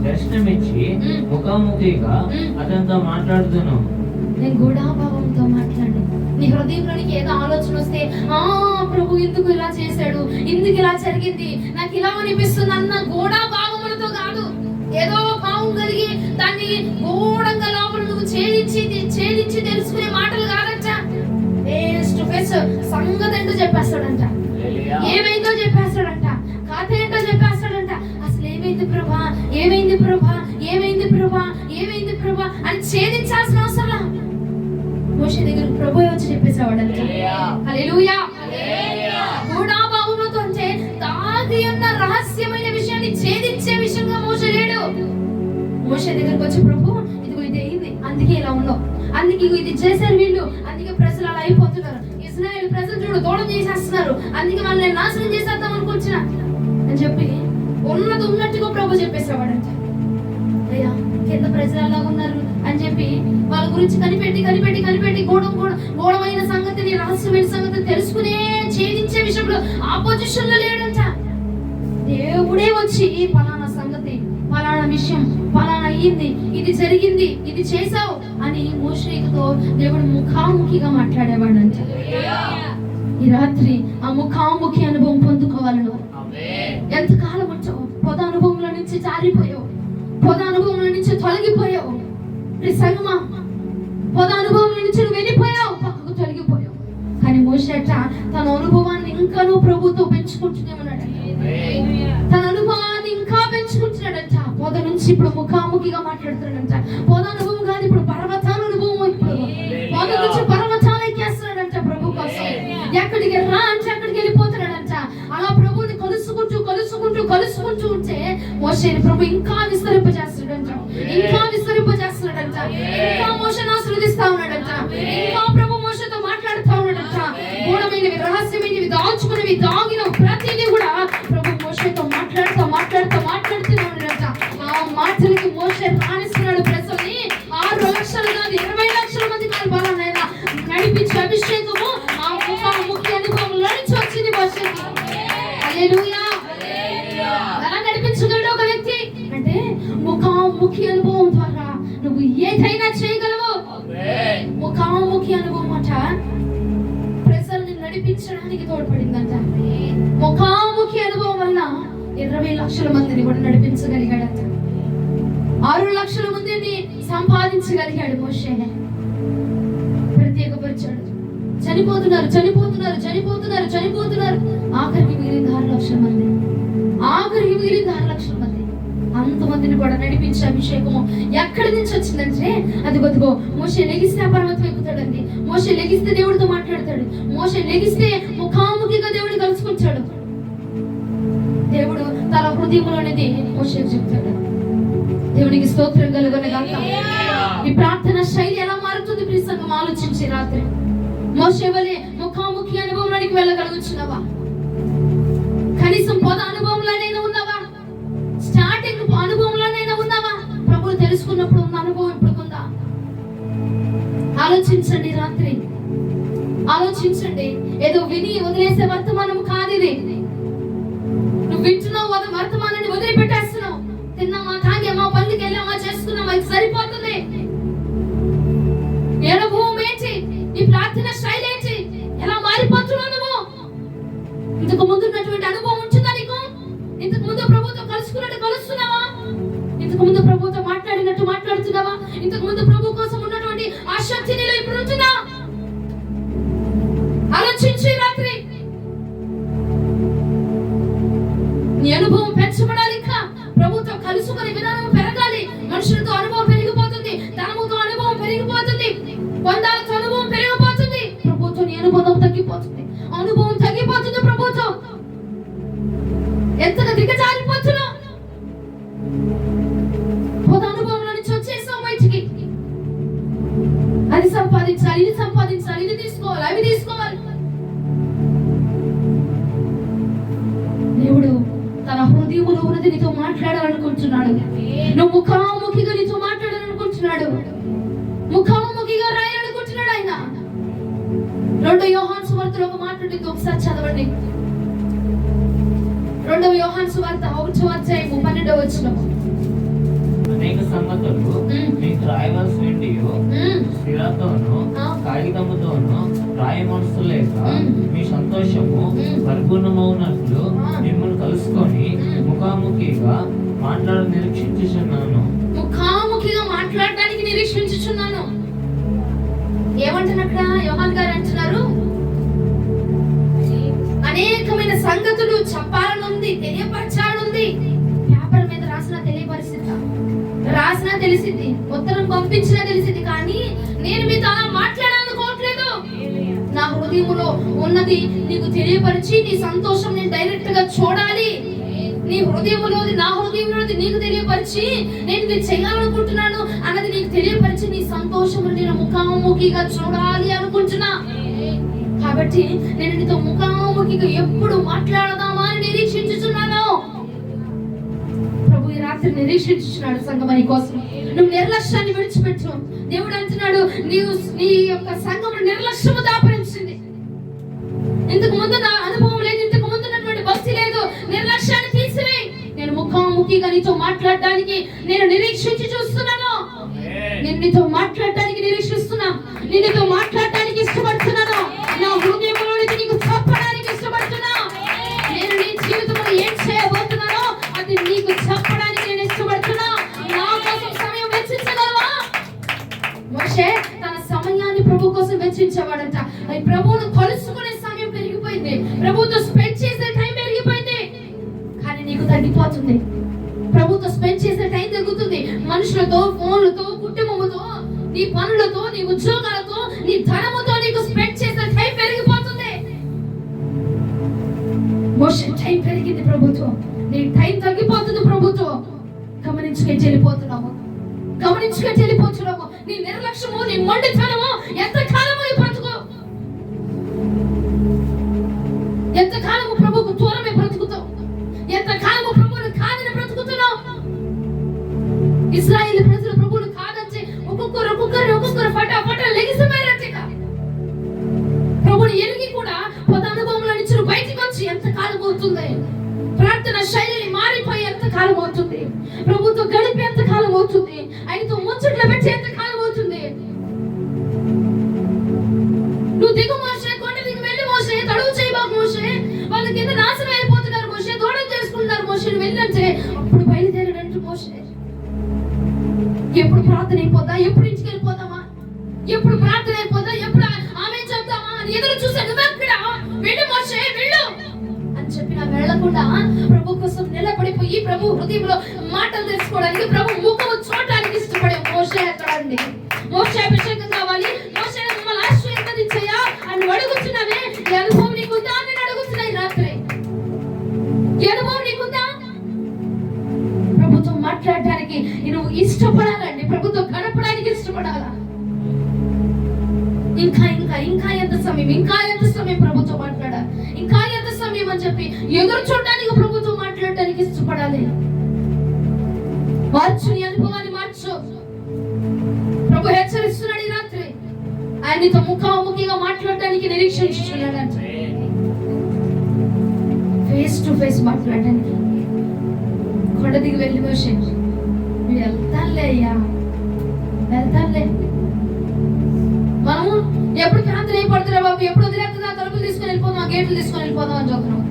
దర్శనమిచ్చి ముఖాముఖిగా అతనితో మాట్లాడుతున్నాను. నేను గూఢాభావంతో మాట్లాడు. నీ హృదయంలోనికి ఏదో ఆలోచన వస్తే, ప్రభు ఎందుకు ఇలా చేశాడు, ఎందుకు ఇలా జరిగింది, నాకు ఇలా అనిపిస్తుంది అన్న గూఢాభావములతో కాదు. ఏదో భావం కలిగి దాన్ని గూఢంగా లోపల నువ్వు ఛేదించి తెలుసుకునే మాటలు కాదంట. ఫేస్ టు ఫేస్ సంగతి ఏంటో చెప్పేస్తాడంట. ఏమైందో చెప్పేస్తాడంట. కథ ఏంటో చెప్పేస్తాడంట. అసలు ఏమైంది ప్రభా, ఏమైంది ప్రభా, ఏమైంది ప్రభా, ఏమైంది ప్రభా అని ఛేదించాల్సిన అవసరం. మోషే దగ్గర ప్రభు వచ్చి చెప్పేసేవాడంట. హల్లెలూయా. గూఢాభావములతో అంటే దాగి ఉన్న రహస్యమైన విషయాన్ని ఛేదించే విషయంగా మోషే లేడు. మోషే దగ్గరకు వచ్చి ప్రభు ఇదిగో ఇది అయింది, అందుకే ఇలా ఉన్నావు, అందుకే ఇది చేశారు వీళ్ళు, అందుకే ప్రజలు అలా అయిపోతున్నారు, ఇశ్రాయేలు ప్రజలు చూడు దూరం చేసేస్తున్నారు, అందుకే వాళ్ళని నాశనం చేసేద్దాం అనుకుంటున్నా అని చెప్పి ఉన్నట్టుగా ప్రభు చెప్పేసేవాడంట. అయ్యా కింద ప్రజలు అలా ఉన్నారు అని చెప్పి వాళ్ళ గురించి కనిపెట్టి గూఢమైన సంగతిని, రహస్యమైన సంగతిని తెలుసుకునే ఛేదించే విషయంలో ఆపోజిషన్ లో లేడంట. దేవుడే వచ్చి పలానా సంగతి, పలానా విషయం, పలానా అయ్యింది, ఇది జరిగింది, ఇది చేసావు అని మోషేతో దేవుడు ముఖాముఖిగా మాట్లాడేవాడంట. ఈ రాత్రి ఆ ముఖాముఖి అనుభవం పొందుకోవాలను. ఎంతకాలం వచ్చావు? పొద అనుభవంలో నుంచి జారిపోయావు, పొద అనుభవంలో నుంచి తొలగిపోయావు. సంగమా, పొద అనుభవంలో నుంచి నువ్వు వెళ్ళిపోయావు, పక్కకు తొలగిపోయావు. కానీ మోషే తన అనుభవాన్ని ఇంకానూ ప్రభుతో పెంచుకుంటూనే ఉన్నాడు. తన అనుభవాన్ని ఇంకా పెంచుకుంటున్నాడంట. పొద నుంచి ఇప్పుడు ముఖాముఖిగా మాట్లాడుతున్నాడంట. పొద అనుభవం కాదు, ఇప్పుడు పర్వతాల అనుభవం. ఇప్పుడు పొద నుంచి పర్వతాలు ఎక్కేస్తున్నాడంట ప్రభు కోసం. ఎక్కడికి రా అంటే అక్కడికి వెళ్ళిపోతున్నాడంట. అలా ప్రభుని కలుసుకుంటూ ఉంటే మోషేని ప్రభు ఇంకా విస్తరింపజేస్తున్నాడంట. ఇంకా మోషేని ఆశీర్వదిస్తా ఉన్నాడంట. ఇంకా ప్రభు మోషేతో మాట్లాడుతూ ఉన్నాడంట. గూఢమైనవి, రహస్యమైనవి, దాచుకునేవి, దాగిన ప్రతిదీ కూడా ప్రభు మోషేతో మాట్లాడుతూనే ఉన్నాడంట. ఆ మాటలకి మోషే రాణిస్తున్నాడు ప్రజల్ని. 6 లక్షలు కాదు 20 లక్షల మంది బలాన్ని నడిపించే అభిషేకము ఆ ముఖాముఖి అనుభవంలో నుంచి వచ్చింది మోషేకి. హల్లెలూయా. ఎలా నడిపించగలడు ఒక వ్యక్తి అంటే ముఖాముఖి అనుభవం ద్వారా నువ్వు ఏదైనా చేయగలవు. ముఖాముఖి అనుభవం అట ప్రజల్ని నడిపించడానికి తోడ్పడిందంట. ముఖాముఖి అనుభవం వల్ల 20 లక్షల మందిని కూడా నడిపించగలిగాడంట. 6 లక్షల మందిని సంపాదించగలిగాడు మోషే. ప్రత్యేకపరిచాడు. చనిపోతున్నారు. ఆఖరికి మిగిలిన 6 లక్షల మంది. అంతమందిని కూడా నడిపించే అభిషేకము ఎక్కడి నుంచి వచ్చిందంటే అది గొప్ప మోషే లెగిస్తే ఆ పర్వతం ఎక్కుతాడండి. మోషే లెగిస్తే దేవుడితో మాట్లాడతాడు. మోషే లెగిస్తే ముఖాముఖిగా దేవుడు కలుసుకుంటాడు. దేవుడు తన హృదయంలోనిది మోషేకు చెప్తాడు. దేవునికి స్తోత్రం కలుగునుగాక. ఈ ప్రార్థన శైలి ఎలా మారుతుంది ప్రియ సంఘం ఆలోచించి రాత్రి మోషే వలె ముఖాముఖి అనుభవంలోనికి వెళ్ళగలుగుతున్నావా? కనీసం పొద అనుభవంలోనైనా ఉన్నావా? స్టార్టింగ్ అనుభవంలోనైనా ఉన్నావా? ప్రభువు తెలుసుకున్నప్పుడు ఉన్న అనుభవం ఇప్పుడు ఉందా? ఆలోచించండి రాత్రి, ఆలోచించండి. ఏదో విని వదిలేసే వర్తమానం కాదు ఇది. నువ్వు వింటున్నావు వర్తమానాన్ని వదిలిపెట్టేస్తున్నావు. తిన్నామా, తాగామా, పనులకి వెళ్ళామా, చేసుకున్నామా, ఇది సరిపోతుంది. నీ అనుభవం ఏంటి? నీ ప్రార్థన శైలి ఏంటి? ఎలా మారిపోతున్నావు నువ్వు? ఇంతకు ముందు ఉన్నటువంటి అనుభవం ఉంటుందా నీకు? ఇంతకు ముందు ప్రభుతో కలుసుకున్నట్టు కలుస్తున్నావా? ఇంతకు ముందు ప్రభుతో మాట్లాడినట్టు మాట్లాడుతున్నావా? ఇంతకు ముందు ప్రభు కోసం ఉన్నటువంటి ఆ శక్తి నీలో ఇప్పుడు ఉంటుందా? ఆలోచించి రాత్రి. నీ అనుభవం పెంచబడాలి. ఇంకా ప్రభుతో కలుసుకునే విధానం పెరగాలి. మనుషులతో అనుభవం పెరిగిపోతుంది, ధనముతో అనుభవం పెరిగిపోతుంది, బంధాలతో అనుభవం పెరిగిపోతుంది. ప్రభుతో నీ అనుభవం తగ్గిపోతుంది, అనుభవం తగ్గిపోతుంది. ప్రభుతో ఎంత దిగజారిపోతున్నావు. పొద అనుభవంలో నుంచి వచ్చేసావు బయటికి. అది సంపాదించాలి, ఇది సంపాదించాలి, ఇది తీసుకోవాలి, అవి తీసుకోవాలి. దేవుడు తన హృదయములో ఉన్నది నీతో మాట్లాడాలనుకుంటున్నాడు. నువ్వు ముఖాముఖిగా నీతో మాట్లాడాలనుకుంటున్నాడు. ముఖాముఖిగా రాయాలనుకుంటున్నాడు ఆయన. 2 యోహాను సువార్తలో ఒక మాట ఉంటుంది, ఒకసారి చదవండి. 2 యోహాను సువార్త 1వ అధ్యాయము 12వ వచనం. అనేక సంగతులు మీకు రాయవలసినవి శిలతోను కాగితముతోను రాయమనసు లేక మీ సంతోషము పరిపూర్ణమవునట్లు మిమ్మల్ని కలుసుకొని ముఖాముఖిగా మాట్లాడ నిరీక్షించుచున్నాను. ముఖాముఖిగా మాట్లాడడానికి నిరీక్షించుచున్నాను. ఏమంటున్నక్కడ యోహాన్ గారు అంటున్నారు, అనేకమైన సంగతులు చెప్పాలనుంది, తెలియపరచాలనుంది. పేపర్ మీద రాసినా తెలియపరిస్తుందా? రాసినా తెలిసింది, ఉత్తరం పంపించినా తెలిసింది. కానీ నేను మీతో అలా మాట్లాడాలనుకోవట్లేదు. నా హృదయంలో ఉన్నది నీకు తెలియపరిచి నీ సంతోషం నేను డైరెక్ట్ గా చూడాలి. నీ హృదయంలోది నా హృదయంలోది నీకు తెలియపరిచి నేను ఇది చేయాలనుకుంటున్నాను అన్నది నీకు తెలియపరిచి నీ సంతోషం నేను ముఖాముఖిగా చూడాలి అనుకుంటున్నా. కాబట్టి నేను నీతో ముఖాముఖిగా ఎప్పుడు మాట్లాడదామా అని నిరీక్షించుచున్నాను. ప్రభు ఈ రాత్రి నిరీక్షించుచున్నాడు సంఘం నీ కోసం. నువ్వు నిర్లక్ష్యాన్ని విడిచిపెట్టు. దేవుడు అంటున్నాడు, నీ యొక్క సంఘం నిర్లక్ష్యము దాపరించింది. ఇంతకు ముందు నా అనుభవం లేదు, ఇంతకు ముందు ఉన్నటువంటి భక్తి లేదు. నిర్లక్ష్యాన్ని తీసివేయి. నేను ముఖాముఖిగా నీతో మాట్లాడడానికి నేను నిరీక్షించి చూస్తున్నాను. నేను నీతో మాట్లాడడానికి నిరీక్షిస్తున్నా. నీతో మాట్లాడడానికి ఇష్టపడుతున్నాను. నా హృదయంలోనికి నీకు చెప్పడానికి ఇష్టపడుతున్నా. నేను నీ జీవితంలో ఏం చేయబోతున్నానో అది నీకు చెప్పడానికి నేను ఇష్టపడుతున్నా. నా కోసం సమయం వెచ్చించగలవా? మోషే తన సమయాన్ని ప్రభు కోసం వెచ్చించేవాడంట. అది ప్రభువును కలుసుకునే సమయం పెరిగిపోయింది, ప్రభుతో స్పెండ్ చేసే టైం పెరిగిపోయింది. కానీ నీకు తగ్గిపోతుంది. ప్రభుతో స్పెండ్ చేసే టైం తగ్గుతుంది. మనుషులతో, ఫోన్లతో, కుటుంబముతో, నీ పనులతో, నీ ఉద్యోగాలతో, నీ ధనముతో నీకు స్పెండ్ చేసే టైం పెరిగిపోతుంది. మోషే టైం పెరిగింది ప్రభుతో, నీ టైం తగ్గిపోతుంది ప్రభుతో. గమనించుకొని వెళ్ళిపోతున్నావు, గమనించుకొని వెళ్ళిపోతున్నావు. నీ నిర్లక్ష్యము, నీ మొండితనము ఎంత కాలము ఈ బ్రతుకు, ఎంత కాలము ప్రభుకు దూరమే బ్రతుకుతావు, ఎంత కాలము ప్రభువును కాదని బ్రతుకుతున్నావు. ఇశ్రాయేలు ప్రజలు ప్రభువును కాదంటే ఒక్కొక్కరు ఫటాఫటా లెగిసిపోయారంటే ప్రభుని ఎరిగి కూడా పొద అనుభవంలో నుంచి బయటికి వచ్చి ఎంత కాలం అవుతుంది? ప్రార్థన శైలిని మారిపోయి ఎంత కాలం అవుతుంది? ప్రభుతో గడిపి ఎంత కాలం అవుతుంది? ఆయనతో ముచ్చట్లు పెట్టి ఎంత కాలం అవుతుంది? నువ్వు దిగు మోషే, కొండ దిగు వెళ్ళి మోషే, తడువు చేయబాకు మోషే, వాళ్ళ కింద నాశనం అయిపోతున్నారు మోషే, దూరం చేసుకుంటున్నారు మోషే, నువ్వు వెళ్ళంటే అప్పుడు బయలుదేరాడంటే మోషే. ఎప్పుడు ప్రార్థన అయిపోదా? ఎప్పుడు ఇంటికి వెళ్ళిపోదామా? ఎప్పుడు ప్రార్థన అయిపోదా? ఎప్పుడు ఆమె చెప్తామా అని ఎదురు చూసా. నువ్వెక్కడ? వెళ్ళు మోషే, వెళ్ళు అని చెప్పి నా వెళ్ళకుండా ప్రభు కోసం నిలబడిపోయి ఈ ప్రభు హృదయంలో మాటలు తెలుసుకోవడానికి, ప్రభు ముఖము చూడటానికి ఇష్టపడే మోషే ఎక్కడండి? మోషే అభిషేకం కావాలి, మోషే మమ్మల్ని ఆశీర్వదించయ్యా అని అడుగుతున్నావే, ఈ అనుభవం నీకుందా అని అడుగుతున్నా ఈ రాత్రి. ఈ అనుభవం నీకుందా? ప్రభుత్వం మాట్లాడటానికి నువ్వు ఇష్టపడాలండి, ప్రభుత్వం గడపడానికి ఇష్టపడాలా? ఇంకా ఇంకా ఇంకా ఎంత సమయం, ఇంకా ఎంత సమయం ప్రభుత్వం మాట్లాడాలి, ఇంకా ఎంత సమయం అని చెప్పి ఎదురు చూడడానికి ప్రభుత్వం మాట్లాడటానికి ఇష్టపడాలి. మార్చు, నీ అనుభవాన్ని మార్చు. ప్రభు హెచ్చరిస్తున్నాడు ఈ రాత్రి. ఆయనతో ముఖాముఖిగా మాట్లాడటానికి నిరీక్షించున్నాడు, ఫేస్ టు ఫేస్ మాట్లాడటానికి. కొండ దిగి వెళ్ళి మోషే, వెళ్తానులే అయ్యా, వెళ్తానులే. మనము ఎప్పుడు ప్రార్థన అయిపోతుందా బాబు, ఎప్పుడు వదిలేస్తుందా, తలుపులు తీసుకొని వెళ్ళిపోదాం, గేట్లు తీసుకొని వెళ్ళిపోదాం అని చూస్తున్నాం.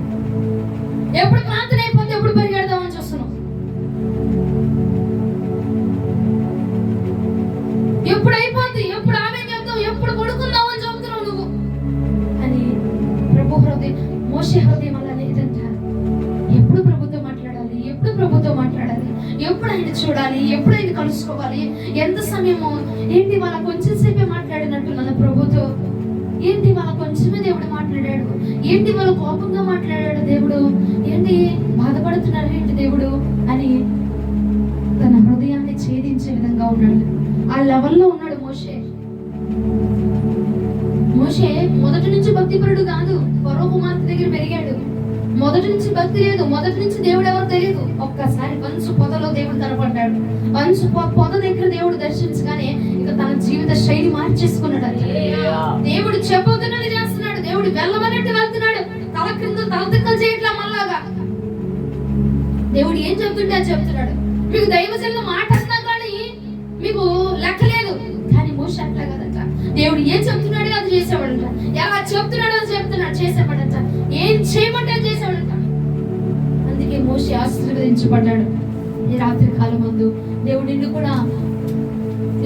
ఎప్పుడు ప్రార్థన అయిపోతే ఎప్పుడు పరిగెడదామని చూస్తున్నాం. ఎప్పుడు అయిపోద్ది, ఎప్పుడు ఆమె చెప్తాం, ఎప్పుడు పడుకుందాం అని చెబుతున్నావు నువ్వు అని. ప్రభు హృదయం, మోషే హృదయం అలా లేదంట. ఎప్పుడు ప్రభుతో మాట్లాడాలి, ఎప్పుడు ప్రభుతో మాట్లాడాలి, ఎప్పుడు ఆయన చూడాలి, ఎప్పుడు ఆయన కలుసుకోవాలి, ఎంత సమయము. ఏంటి వాళ్ళ కొంచెం సేపే మాట్లాడినట్టు మన ప్రభుతో, ఏంటి వాళ్ళ కొంచెమే దేవుడు మాట్లాడాడు, ఏంటి వాళ్ళు కోపంగా మాట్లాడాడు దేవుడు, ఏంటి బాధపడుతున్నారు ఏంటి దేవుడు అని తన హృదయాన్ని ఛేదించే విధంగా ఉన్నాడు. ఆ లెవెల్లో ఉన్నాడు మోషే. మోషే మొదటి నుంచి భక్తిపరుడు కాదు, ఫరో కుమార్తె దగ్గర పెరిగాడు. మొదటి నుంచి భక్తి లేదు, మొదటి నుంచి దేవుడు ఎవరు తెలియదు. ఒక్కసారి పంచు పొదలో దేవుడు కనపడ్డాడు. పంచు పొద దగ్గర దేవుడు దర్శించగానే ఇక తన జీవిత శైలి మార్చేసుకున్నాడు. దేవుడు చెప్పబోతున్నది చేస్తున్నాడు, దేవుడు వెళ్ళమన్నట్టు వెళ్తున్నాడు, తల క్రింద తల తిక్కలు చేయట్లా మళ్ళాగా. దేవుడు ఏం చెప్తుంటే అది చెప్తున్నాడు. మీకు దైవజనుల మాట అన్నా కానీ మీకు లెక్కలేదు, కానీ మోషే అట్లా కదంట. దేవుడు ఏం చెప్తున్నాడో అది చేసేవాడంట, ఎలా చెప్తున్నాడో అది చెప్తున్నాడు, చేసేవాడంట, ఏం చేయమంటే అది చేసేవాడంట. అందుకే మోషే ఆశీర్వదించబడ్డాడు. ఈ రాత్రి కాలం ముందు దేవుడు నిన్ను కూడా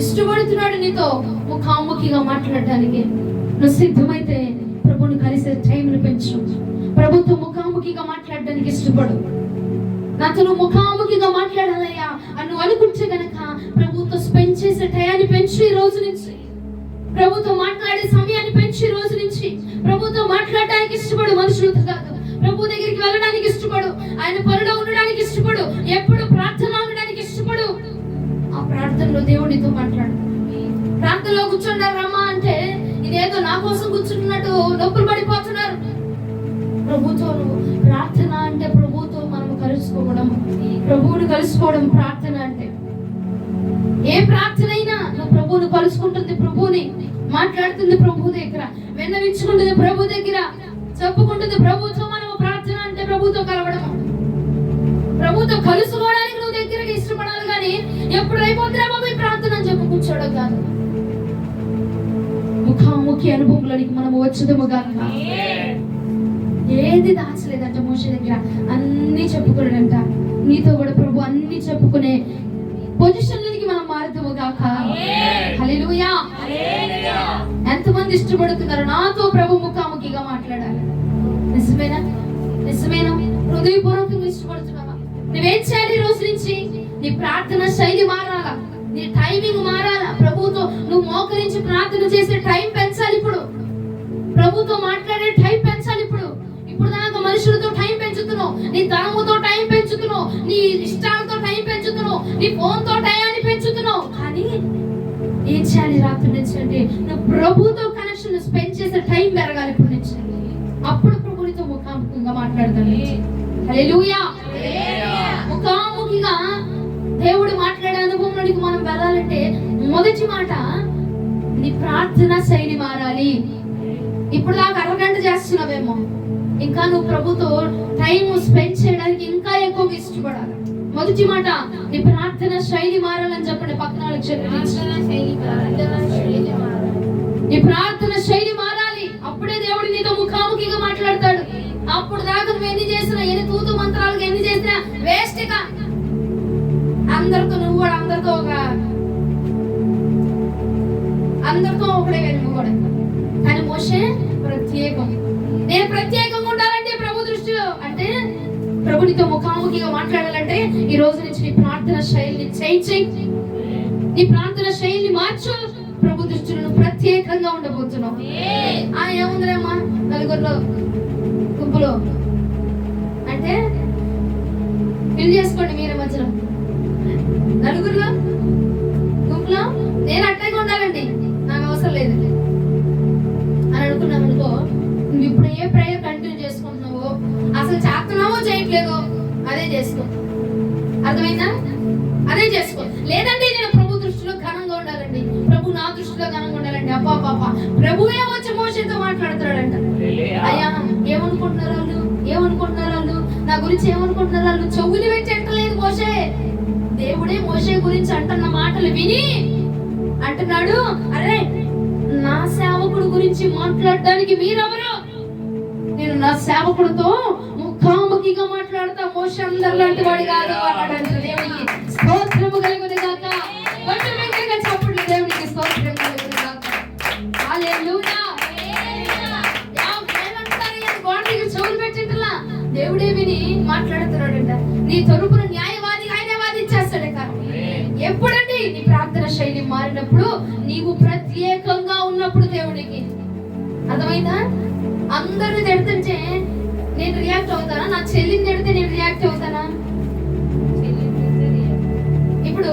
ఇష్టపడుతున్నాడు, నీతో ముఖాముఖిగా మాట్లాడటానికి. నువ్వు సిద్ధమైతే ప్రభుని కలిసే టైంను పెంచు. ప్రభుతో ముఖాముఖిగా మాట్లాడడానికి ఇష్టపడు. నాతో నువ్వు ముఖాముఖిగా మాట్లాడాలయ్యా అని నువ్వు అనుకుంటే గనక ప్రభుతో స్పెండ్ చేసే టయాన్ని పెంచు. ఈ రోజు నుంచి ప్రభుతో మాట్లాడే సమయాన్ని పెంచు. ఈ రోజు నుంచి ప్రభుతో మాట్లాడడానికి ఇష్టపడు, మనుషులతో కాదు. ప్రభు దగ్గరికి వెళ్ళడానికి ఇష్టపడు, ఆయన పనిలో ఉండడానికి ఇష్టపడు, ఎప్పుడు ప్రార్థన ఉండడానికి ఇష్టపడు. ఆ ప్రార్థనలో దేవుడితో మాట్లాడు. ప్రార్థనలో కూర్చుంటారు రమ్మా అంటే ఇదేదో నా కోసం కూర్చుంటున్నట్టు నొప్పులు పడిపోతున్నారు. ప్రభుతో ప్రార్థన అంటే ప్రభుతో మనం కలుసుకోవడం, ప్రభువుని కలుసుకోవడం ప్రార్థన అంటే. ఏ ప్రార్థన అయినా నువ్వు ప్రభువుని కలుసుకుంటుంది, ప్రభువుని మాట్లాడుతుంది ప్రభు దగ్గర, విన్నవించుకుంటుంది ప్రభు దగ్గర, చెప్పుకుంటుంది ప్రభుతో. మనం ప్రార్థన అంటే ప్రభుతో కలవడము, ప్రభుతో కలుసుకోవడానికి నువ్వు దగ్గరగా ఇష్టపడాలి. కానీ ఎప్పుడు అయిపోతుందా బాబు ఈ ప్రార్థన అని చెప్పి కూర్చోవడం కాదు. ముఖాముఖి అనుభవంలోనికి మనము వచ్చేదముగా. ఏది దాచలేదంట మోషే దగ్గర, అన్ని చెప్పుకున్నాడంట. నీతో కూడా ప్రభు అన్ని చెప్పుకునే పొజిషన్లకి మనం మారుతాము గాక. హల్లెలూయా. ఎంతమంది ఇష్టపడుతున్నారు నాతో ప్రభు ముఖాముఖిగా మాట్లాడాలి? నిజమేనా? నిజమేనా? హృదయపూర్వకంగా ఇష్టపడుతున్నావా? నువ్వేం చేయాలి? ఈ రోజు నుంచి నీ ప్రార్థన శైలి మారాలా, నీ టైమింగ్ మారాలా. ప్రభుతో నువ్వు మోకరించి ప్రార్థన చేసే టైం పెంచాలి. ఇప్పుడు ప్రభుతో మాట్లాడే టైం పెంచాలి. ఇప్పుడు దాకా మనుషులతో టైం పెంచుతున్నావు, నీ ధనముతో టైం పెంచుతున్నావు, నీ ఇష్టాలతో టైం పెంచుతున్నావు, నీ ఫోన్ తో టైంని పెంచుతున్నావు. కానీ ఏం చేయాలి? రాత్రి నుంచి అంటే నువ్వు ప్రభుతో కనెక్షన్ స్పెండ్ చేసే టైం పెరగాలి. ఇప్పుడు నుంచి అప్పుడు ప్రభునితో ముఖాముఖిగా మాట్లాడతాను. హల్లెలూయా. ముఖాముఖిగా దేవుడు మాట్లాడే అనుభవంలోనికి మనం వెళ్ళాలంటే మొదటి మాట నీ ప్రార్థన శైలి మారాలి. ఇప్పుడు దాకా అరగంట చేస్తున్నావేమో, ఇంకా నువ్వు ప్రభుతో టైం స్పెండ్ చేయడానికి ఇంకా ఎక్కువగా ఇష్టపడాలి. మొదటి మాట నీ ప్రార్థన శైలి మారాలని చెప్పండి. పక్కన నీ ప్రార్థన శైలి మారాలి. అప్పుడే దేవుడు నీతో ముఖాముఖిగా మాట్లాడతాడు. అప్పుడు దాకా నువ్వు ఎన్ని చేసినా, ఎన్ని తూతు మంత్రాలకు ఎన్ని చేసినా వేస్ట్. ఇక అందరితో నువ్వు కూడా అందరితో ఒకడే నువ్వు కూడా. కానీ మోషే ప్రత్యేకం. నేను ప్రత్యేకంగా ఉండాలంటే ప్రభు దృష్టిలో అంటే ప్రభునితో ముఖాముఖిగా మాట్లాడాలంటే ఈ రోజు నుంచి నీ ప్రార్థన శైలిని చేయి. నీ ప్రార్థన శైలిని మార్చు. ప్రభు దృష్టిలో ప్రత్యేకంగా ఉండబోతున్నావు. ఏముందిరేమ్మా నలుగురిలో గుంపులో అంటే పెళ్లి చేసుకోండి మీరే మధ్యలో. నలుగురిలో గుంపులో నేను అట్టగా ఉండాలండి, నాకు అవసరం లేదు అని అనుకున్నాం అనుకో, నువ్వు ఇప్పుడు ఏ ప్రేయర్ కంటిన్యూ చేసుకుంటున్నావో, అసలు చేస్తున్నావో చేయట్లేదో అదే చేసుకో. అర్థమైందా? అదే చేసుకో. లేదండి నేను ప్రభు దృష్టిలో ఘనంగా ఉండాలండి, ప్రభు నా దృష్టిలో ఘనంగా ఉండాలండి. అబ్బా పాపా, ప్రభువే వచ్చి మోషేతో మాట్లాడుతున్నాడంట. అయ్యా ఏమనుకుంటున్నారు వాళ్ళు, ఏమనుకుంటున్నారు వాళ్ళు, నా గురించి ఏమనుకుంటున్నారు వాళ్ళు? చెవులు పెట్టి అంటలేదు మోషే. దేవుడే మోషే గురించి అంటున్న మాటలు విని అంటున్నాడు, అరే నా సేవకుడు గురించి మాట్లాడడానికి మీరెవరు? నేను నా సేవకుడితో ముఖాముఖిగా మాట్లాడతా. మోషే అందరి లాంటి వాడు కాదు అన్నాడంట. దేవునికి స్తోత్రము కలుగును గాక. గట్టిగా చప్పట్లు దేవునికి స్తోత్రం కలుగును గాక. హల్లెలూయా. చెవులు పెట్టింటలా దేవుడే విని మాట్లాడుతున్నాడంట. నీ తరపున న్యాయవాది ఆయనే వాదించేస్తాడు. ఎప్పుడండి నీ ప్రార్థన శైలి మారినప్పుడు, నీవు ప్రత్యేకంగా ఉన్నప్పుడు దేవుడికి. అర్థమైందా? అందరిని తిడుతుంటే నేను రియాక్ట్ అవుతానా? నా చెల్లిని తిడితే నేను రియాక్ట్ అవుతానా? ఇప్పుడు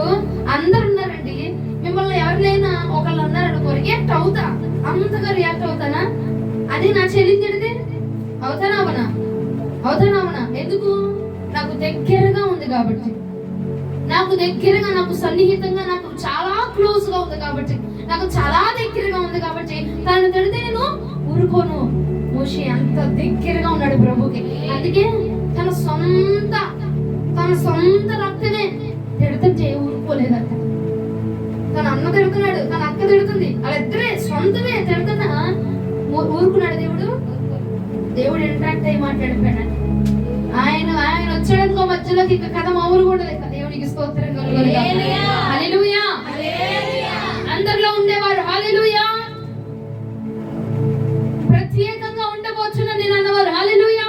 అందరు ఉన్నారండి, మిమ్మల్ని ఎవరినైనా ఒకళ్ళు అన్నారనుకో, రియాక్ట్ అవుతా, అంతగా రియాక్ట్ అవుతానా? అదే నా చెల్లిని తిడితే అవుతానా అవనా? అవుతానా అవనా? ఎందుకు? నాకు దగ్గరగా ఉంది కాబట్టి, నాకు దగ్గరగా, నాకు సన్నిహితంగా, నాకు చాలా క్లోజ్ గా ఉంది కాబట్టి, నాకు చాలా దగ్గరగా ఉంది కాబట్టి తను తిడితే నేను ఊరుకోను. మోషే అంత దగ్గరగా ఉన్నాడు ప్రభుకి. అందుకే తన సొంత రక్తమే తిడుతుంటే ఊరుకోలేదట. తన అన్న తిడుతున్నాడు, తన అక్క తిడుతుంది, వాళ్ళిద్దరే సొంతమే తిడుతున్నా ఊరుకున్నాడు దేవుడు ఇంట్రాక్ట్ అయ్యి మాట్లాడిపోయాడు. ఆయన వచ్చాడనుకో మధ్యలోకి ఇక కథ మామూలు కూడా లేదు. దేవునికి స్తోత్రం కలుగును గాక. హల్లెలూయా. అందరిలో ఉండేవారు హల్లెలూయా. ప్రత్యేకంగా ఉండబోచున్న నేను అన్నవారు హల్లెలూయా.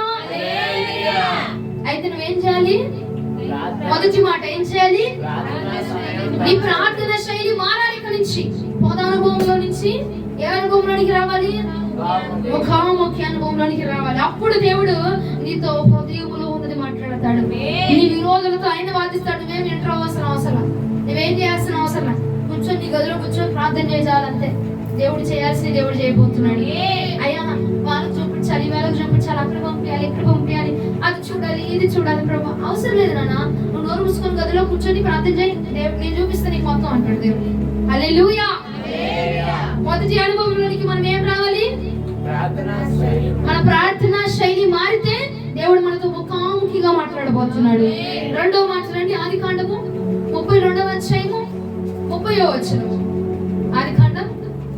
అయితే నువ్వేం చేయాలి? మొదటి మాట ఏం చేయాలి? నీ ప్రార్థన శైలి మారాలి. ఇక్కడి నుంచి పొద అనుభవంలో నుంచి ఏ అనుభవంలోనికి రావాలి? ముఖాముఖి అనుభవంలోనికి రావాలి. అప్పుడు దేవుడు నీతో హృదయంలో ఉన్నది మాట్లాడతాడు. నీ విరోధులతో ఆయన వాదిస్తాడు. నువ్వేం ఎంటర్ అవసరం, నువ్వేం చేయాల్సిన అవసరం. కూర్చొని నీ గదిలో కూర్చొని ప్రార్థన చేయాలంతే. దేవుడు చేయాల్సింది దేవుడు చేయబోతున్నాడు. అయ్యా వాళ్ళకి చూపించాలి, వాళ్ళకి చూపించాలి, అక్కడ పంపించాలి, ఇక్కడ పంపించాలి, అది చూడాలి, ఇది చూడాలి. ప్రభు అవసరం లేదు నాన్న, నువ్వు నోరు మూసుకొని గదిలో కూర్చొని ప్రార్థన చేయి, నేను చూపిస్తాను నీకు మొత్తం అంటాడు దేవుడు. హల్లెలూయా. మొదటి అనుభవంలోనికి మనం ఏం రావాలి? మన ప్రార్థన శైలి మారితే దేవుడు మనతో ముఖాముఖిగా మాట్లాడబోతున్నాడు. రెండవ మాట్లాడండి, ఆదికాండము 32వ అధ్యాయము 30వ వచనం. ఆదికాండం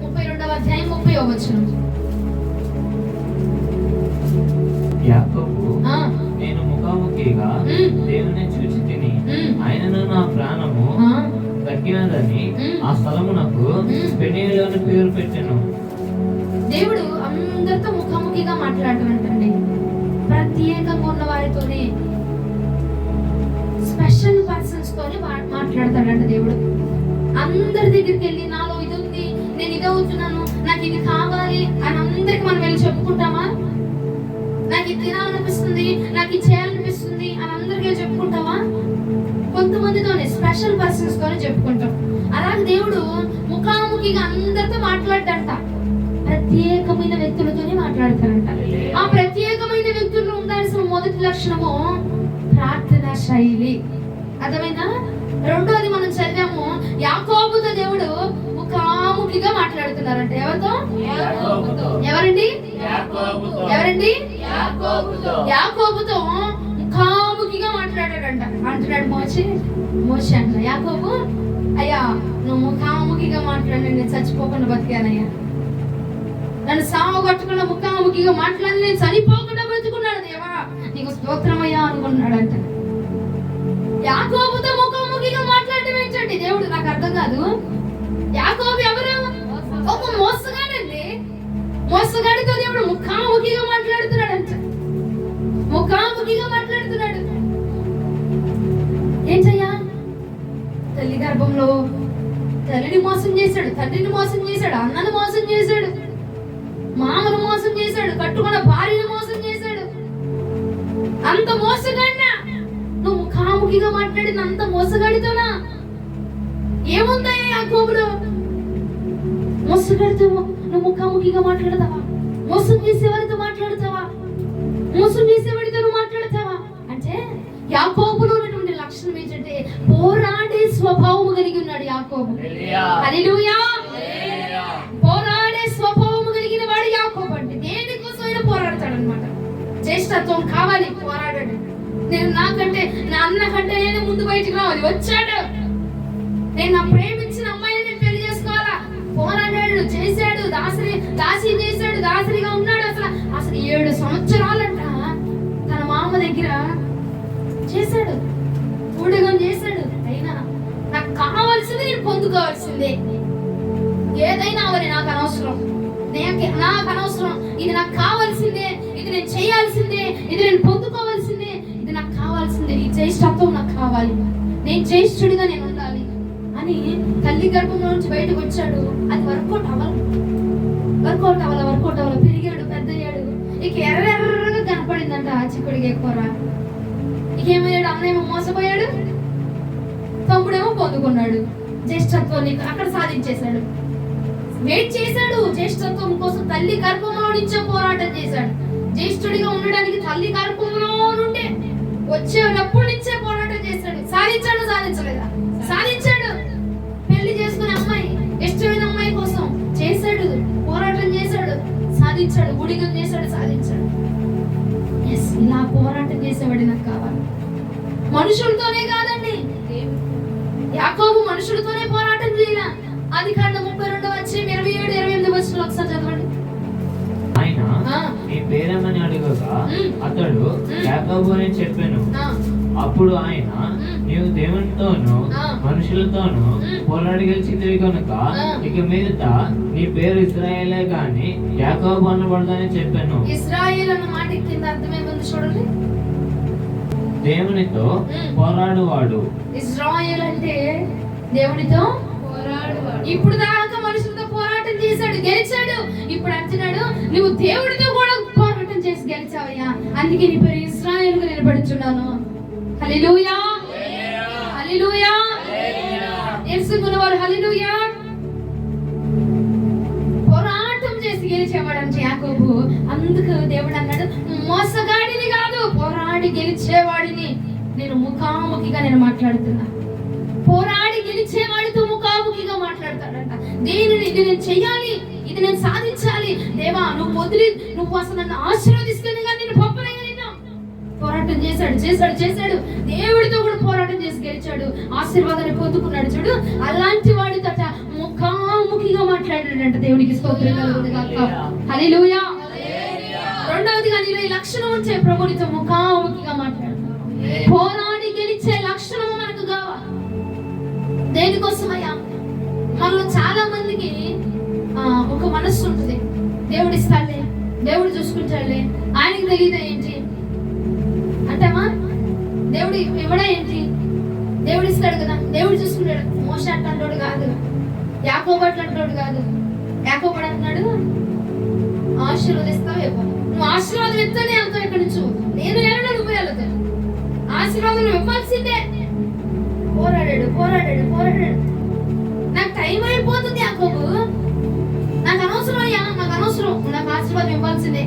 32వ అధ్యాయం 30వ వచనం. యాకోబు, నేను ముఖాముఖిగా దేవుని చూచి తిని ఆయనను నా ప్రాణము తగ్గినదని ఆ స్థలమునకు పెనీయేలు అని పేరు పెట్టెను. దేవుడు అందరితో ముఖాముఖిగా మాట్లాడటం అంటండి. ప్రత్యేకంగా ఉన్న వారితోనే, స్పెషల్ పర్సన్స్ తోనే మాట్లాడతాడంట దేవుడు. అందరి దగ్గరికి వెళ్ళి నాలో ఇది ఉంది, నేను ఇది అవుతున్నాను, నాకు ఇది కావాలి అని అందరికి మనం వెళ్ళి చెప్పుకుంటామా? నాకు ఇది తినాలనిపిస్తుంది, నాకు ఇది చేయాలనిపిస్తుంది అని అందరికీ చెప్పుకుంటామా? కొంతమందితోనే, స్పెషల్ పర్సన్స్ తోనే చెప్పుకుంటాం. అలాగే దేవుడు ముఖాముఖిగా అందరితో మాట్లాడటంట. ప్రత్యేకమైన వ్యక్తులతోనే మాట్లాడతారంట. ఆ ప్రత్యేకమైన వ్యక్తుల్లో ఉండాల్సిన మొదటి లక్షణము ప్రార్థన శైలి. అర్థమైందా? రెండోది మనం చదివాము, యాకోబుతో దేవుడు ముఖాముఖిగా మాట్లాడుతున్నారంట. ఎవరితో? ఎవరండి? యాకోబుతో ముఖాముఖిగా మాట్లాడాడంట. అంటున్నాడు మోషే అంట, యాకోబు అయ్యా నువ్వు ముఖాముఖిగా మాట్లాడి నేను చచ్చిపోకుండా బతికానయ్యా, నన్ను సావగొట్టకుండా ముఖాముఖిగా మాట్లాడి నేను చనిపోకుండా బ్రతుకున్నాడు దేవా, నీకు స్తోత్రమయ్యా అనుకున్నాడంట. యాకోబుతో ముఖాముఖిగా మాట్లాడటం ఏంటండి దేవుడు? నాకు అర్థం కాదు. యాకోబు ఎవరు? ఒక మోసగాడండి. మోసగాడితో దేవుడు ముఖాముఖిగా మాట్లాడుతున్నాడంట. ముఖాముఖిగా మాట్లాడుతున్నాడు. జీవితంలో తల్లిని మోసం చేశాడు, తండ్రిని మోసం చేశాడు, అన్నను మోసం చేశాడు, మామను మోసం చేశాడు, కట్టుకున్న భార్యను మోసం చేశాడు. అంత మోసగాడినా నువ్వు ముఖాముఖిగా మాట్లాడిన అంత మోసగాడితోనా? ఏముందయ్యా యాకోబులో? మోసగాడితో నువ్వు ముఖాముఖిగా మాట్లాడతావా? మోసం చేసేవారితో మాట్లాడతావా? మోసం చేసేవాడితో నువ్వు మాట్లాడతావా? అంటే యాకోబులో ఉన్నటువంటి లక్షణం ఏంటంటే పోరాడే స్వభావం కలిగి ఉన్నాడు యాకోబు. హల్లెలూయా. పోరాడే స్వభావం కలిగిన వాడు యాకోబు. అంటే దేనికోసమైనా పోరాడతాడు అనమాట. జ్యేష్ఠత్వం కావాలి, పోరాడాడు. నేను నాకంటే నా అన్న కంటే నేను ముందు బయటికి రావాలి, వచ్చాడు. నేను నా ప్రేమించిన అమ్మాయిని నేను పెళ్లి చేసుకోవాలా, పోరాడాడు, చేశాడు, దాసి చేశాడు, దాసరిగా ఉన్నాడు. అసలు 7 సంవత్సరాలంట తన మామ దగ్గర చేశాడు, ఊడిగం చేశాడు. అయినా నాకు కావాల్సింది నేను పొందుకోవాల్సిందే, ఏదైనా అవని నాకు అనవసరం, నాకు అనవసరం, ఇది నాకు కావాల్సిందే, ఇది నేను చేయాల్సిందే, ఇది నేను పొందుకోవాల్సిందే, ఇది నాకు కావాల్సిందే, ఈ జ్యేష్ఠత్వం నాకు కావాలి, నేను జ్యేష్ఠుడిగా నేను ఉండాలి అని తల్లి గర్భంలో నుంచి బయటకు వచ్చాడు. అది వర్కౌట్ అవ్వాల పెరిగాడు, పెద్దయ్యాడు. ఇక ఎర్రగా కనపడిందంట ఆ చిక్కుడికి ఎక్కువ. ఇకేమయ్యాడు? అన్నేమో మోసపోయాడు, తమ్ముడేమో పొందుకున్నాడు. జ్యేష్ఠత్వాన్ని అక్కడ సాధించేశాడు. వెయిట్ చేశాడు జ్యేష్ఠత్వం కోసం. తల్లి గర్భంలో నుంచే పోరాటం చేశాడు. జ్యేష్ఠుడిగా ఉండడానికి తల్లి గర్భంలో నుండే వచ్చేటప్పుడు నుంచే పోరాటం చేశాడు. సాధించలేదా? సాధించాడు. పెళ్లి చేసుకునే అమ్మాయి, ఇష్టమైన అమ్మాయి కోసం చేశాడు, పోరాటం చేశాడు, సాధించాడు. గుడిగం చేశాడు, సాధించాడు. ఇలా పోరాటం చేసేవాడి నాకు కావాలి. మనుషులతోనే కాదండి, యాకోబు మనుషులతోనే పోరాటం చేయాల. ఆదికాండం 32:27-28 వచనాలు ఒకసారి చదవండి. ఆయన నీ పేరేమని అడగగా అతడు యాకోబు అని చెప్పాను. అప్పుడు ఆయన నీవు దేవునితోనూ మనుషులతోనూ పోరాడి గెలిచిందివి కనుక ఇక మీదట నీ పేరు ఇశ్రాయేలే గాని యాకోబు అనబడదని చెప్పాను. ఇశ్రాయేల్ అన్న మాట కింద అర్థం ఏముంది చూడండి. దేవునితో పోరాడువాడు. ఇశ్రాయేల్ అంటే దేవునితో పోరాడువాడు. ఇప్పుడు దాకా మనుషులతో పోరాటం చేశాడు, గెలిచాడు. ఇప్పుడు అంటున్నాడు నువ్వు దేవుడితో కూడా పోరాటం చేసి గెలిచావయ్యా, అందుకే నీ పేరు ఇశ్రాయేలుగా నిలబడుచున్నాను. హల్లెలూయా, హల్లెలూయా. యేసుకున్నవారు హల్లెలూయా. పోరాటం చేసి గెలిచేవాడంటే యాకోబు. అందుకు దేవుడు అన్నాడు మోసగాడిని కాదు, పోరాడి గెలిచేవాడిని నేను ముఖాముఖిగా నేను మాట్లాడుతున్నా. పోరాడి గెలిచేవాడితో ముఖాముఖిగా మాట్లాడతాడంట. దేనిని ఇది నేను చెయ్యాలి, ఇది నేను సాధించాలి, దేవా నువ్వు అసలు నన్ను ఆశీర్వదిస్తేనే కానీ నేను పంపలేను. పోరాటం చేశాడు. దేవుడితో కూడా పోరాటం చేసి గెలిచాడు, ఆశీర్వాదాన్ని పొందుకున్నాడు. చూడు, అలాంటి వాడితో ముఖాముఖిగా మాట్లాడాడంట. దేవుడికి స్తోత్రం కలుగును గాక. హల్లెలూయా. రెండవదిగా నీలో ఈ లక్షణం ఉంటే ప్రభునితో ముఖాముఖిగా మాట్లాడతాం. పోరాడి గెలిచే లక్షణం మనకు కావాలి. దేనికోసమయ్యా? మనలో చాలా మందికి ఒక మనస్సు ఉంటుంది, దేవుడు ఇస్తాడులే, దేవుడు చూసుకుంటాడులే, ఆయనకి తెలియదా ఏంటి అంటామా? దేవుడు ఇవ్వడా ఏంటి? దేవుడు ఇస్తాడు కదా, దేవుడు చూసుకుంటాడు. మోషే అట్లాంటోడు కాదు, యాకోబు అట్లాంటోడు కాదు. యాకోబు అంటున్నాడు ఆశీర్వదిస్తావు ఇవ్వ, నువ్వు ఆశీర్వాదం ఎత్తనే వెళ్తావు ఇక్కడి నుంచి, నేను వెళ్ళను, నువ్వు వెళ్తావు, ఆశీర్వాదం నువ్వు ఇవ్వాల్సిందే. పోరాడాడు. నాకు టైం అయిపోతుంది యాకోబు, నాకు అనవసరం అయ్యా, నాకు అనవసరం, నాకు ఆశీర్వాదం ఇవ్వాల్సిందే,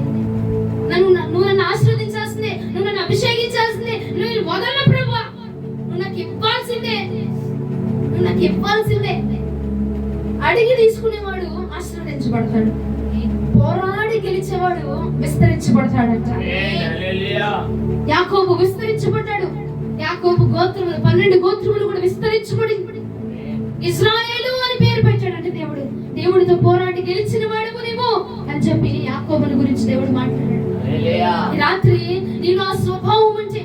నువ్వు నన్ను ఆశీర్వదించాల్సిందే, నువ్వు నన్ను అభిషేకించాల్సిందే, నువ్వు వదలను ప్రభువా, నువ్వు నాకు ఇవ్వాల్సిందే. అడిగి తీసుకునేవాడు ఆశీర్వదించబడతాడు, పోరాడి గెలిచేవాడు విస్తరించబడతాడంట. యాకోబు విస్తరించబడ్డాడు. యాకోబు గోత్రములు 12 గోత్రములు కూడా విస్తరించబడి ఇశ్రాయేలు అని పేరు పెట్టాడంటే దేవుడితో పోరాడి గెలిచిన వాడు నీవు అని చెప్పి యాకోబుని గురించి దేవుడు మాట్లాడాడు. రాత్రి నీలో ఆ స్వభావం అంటే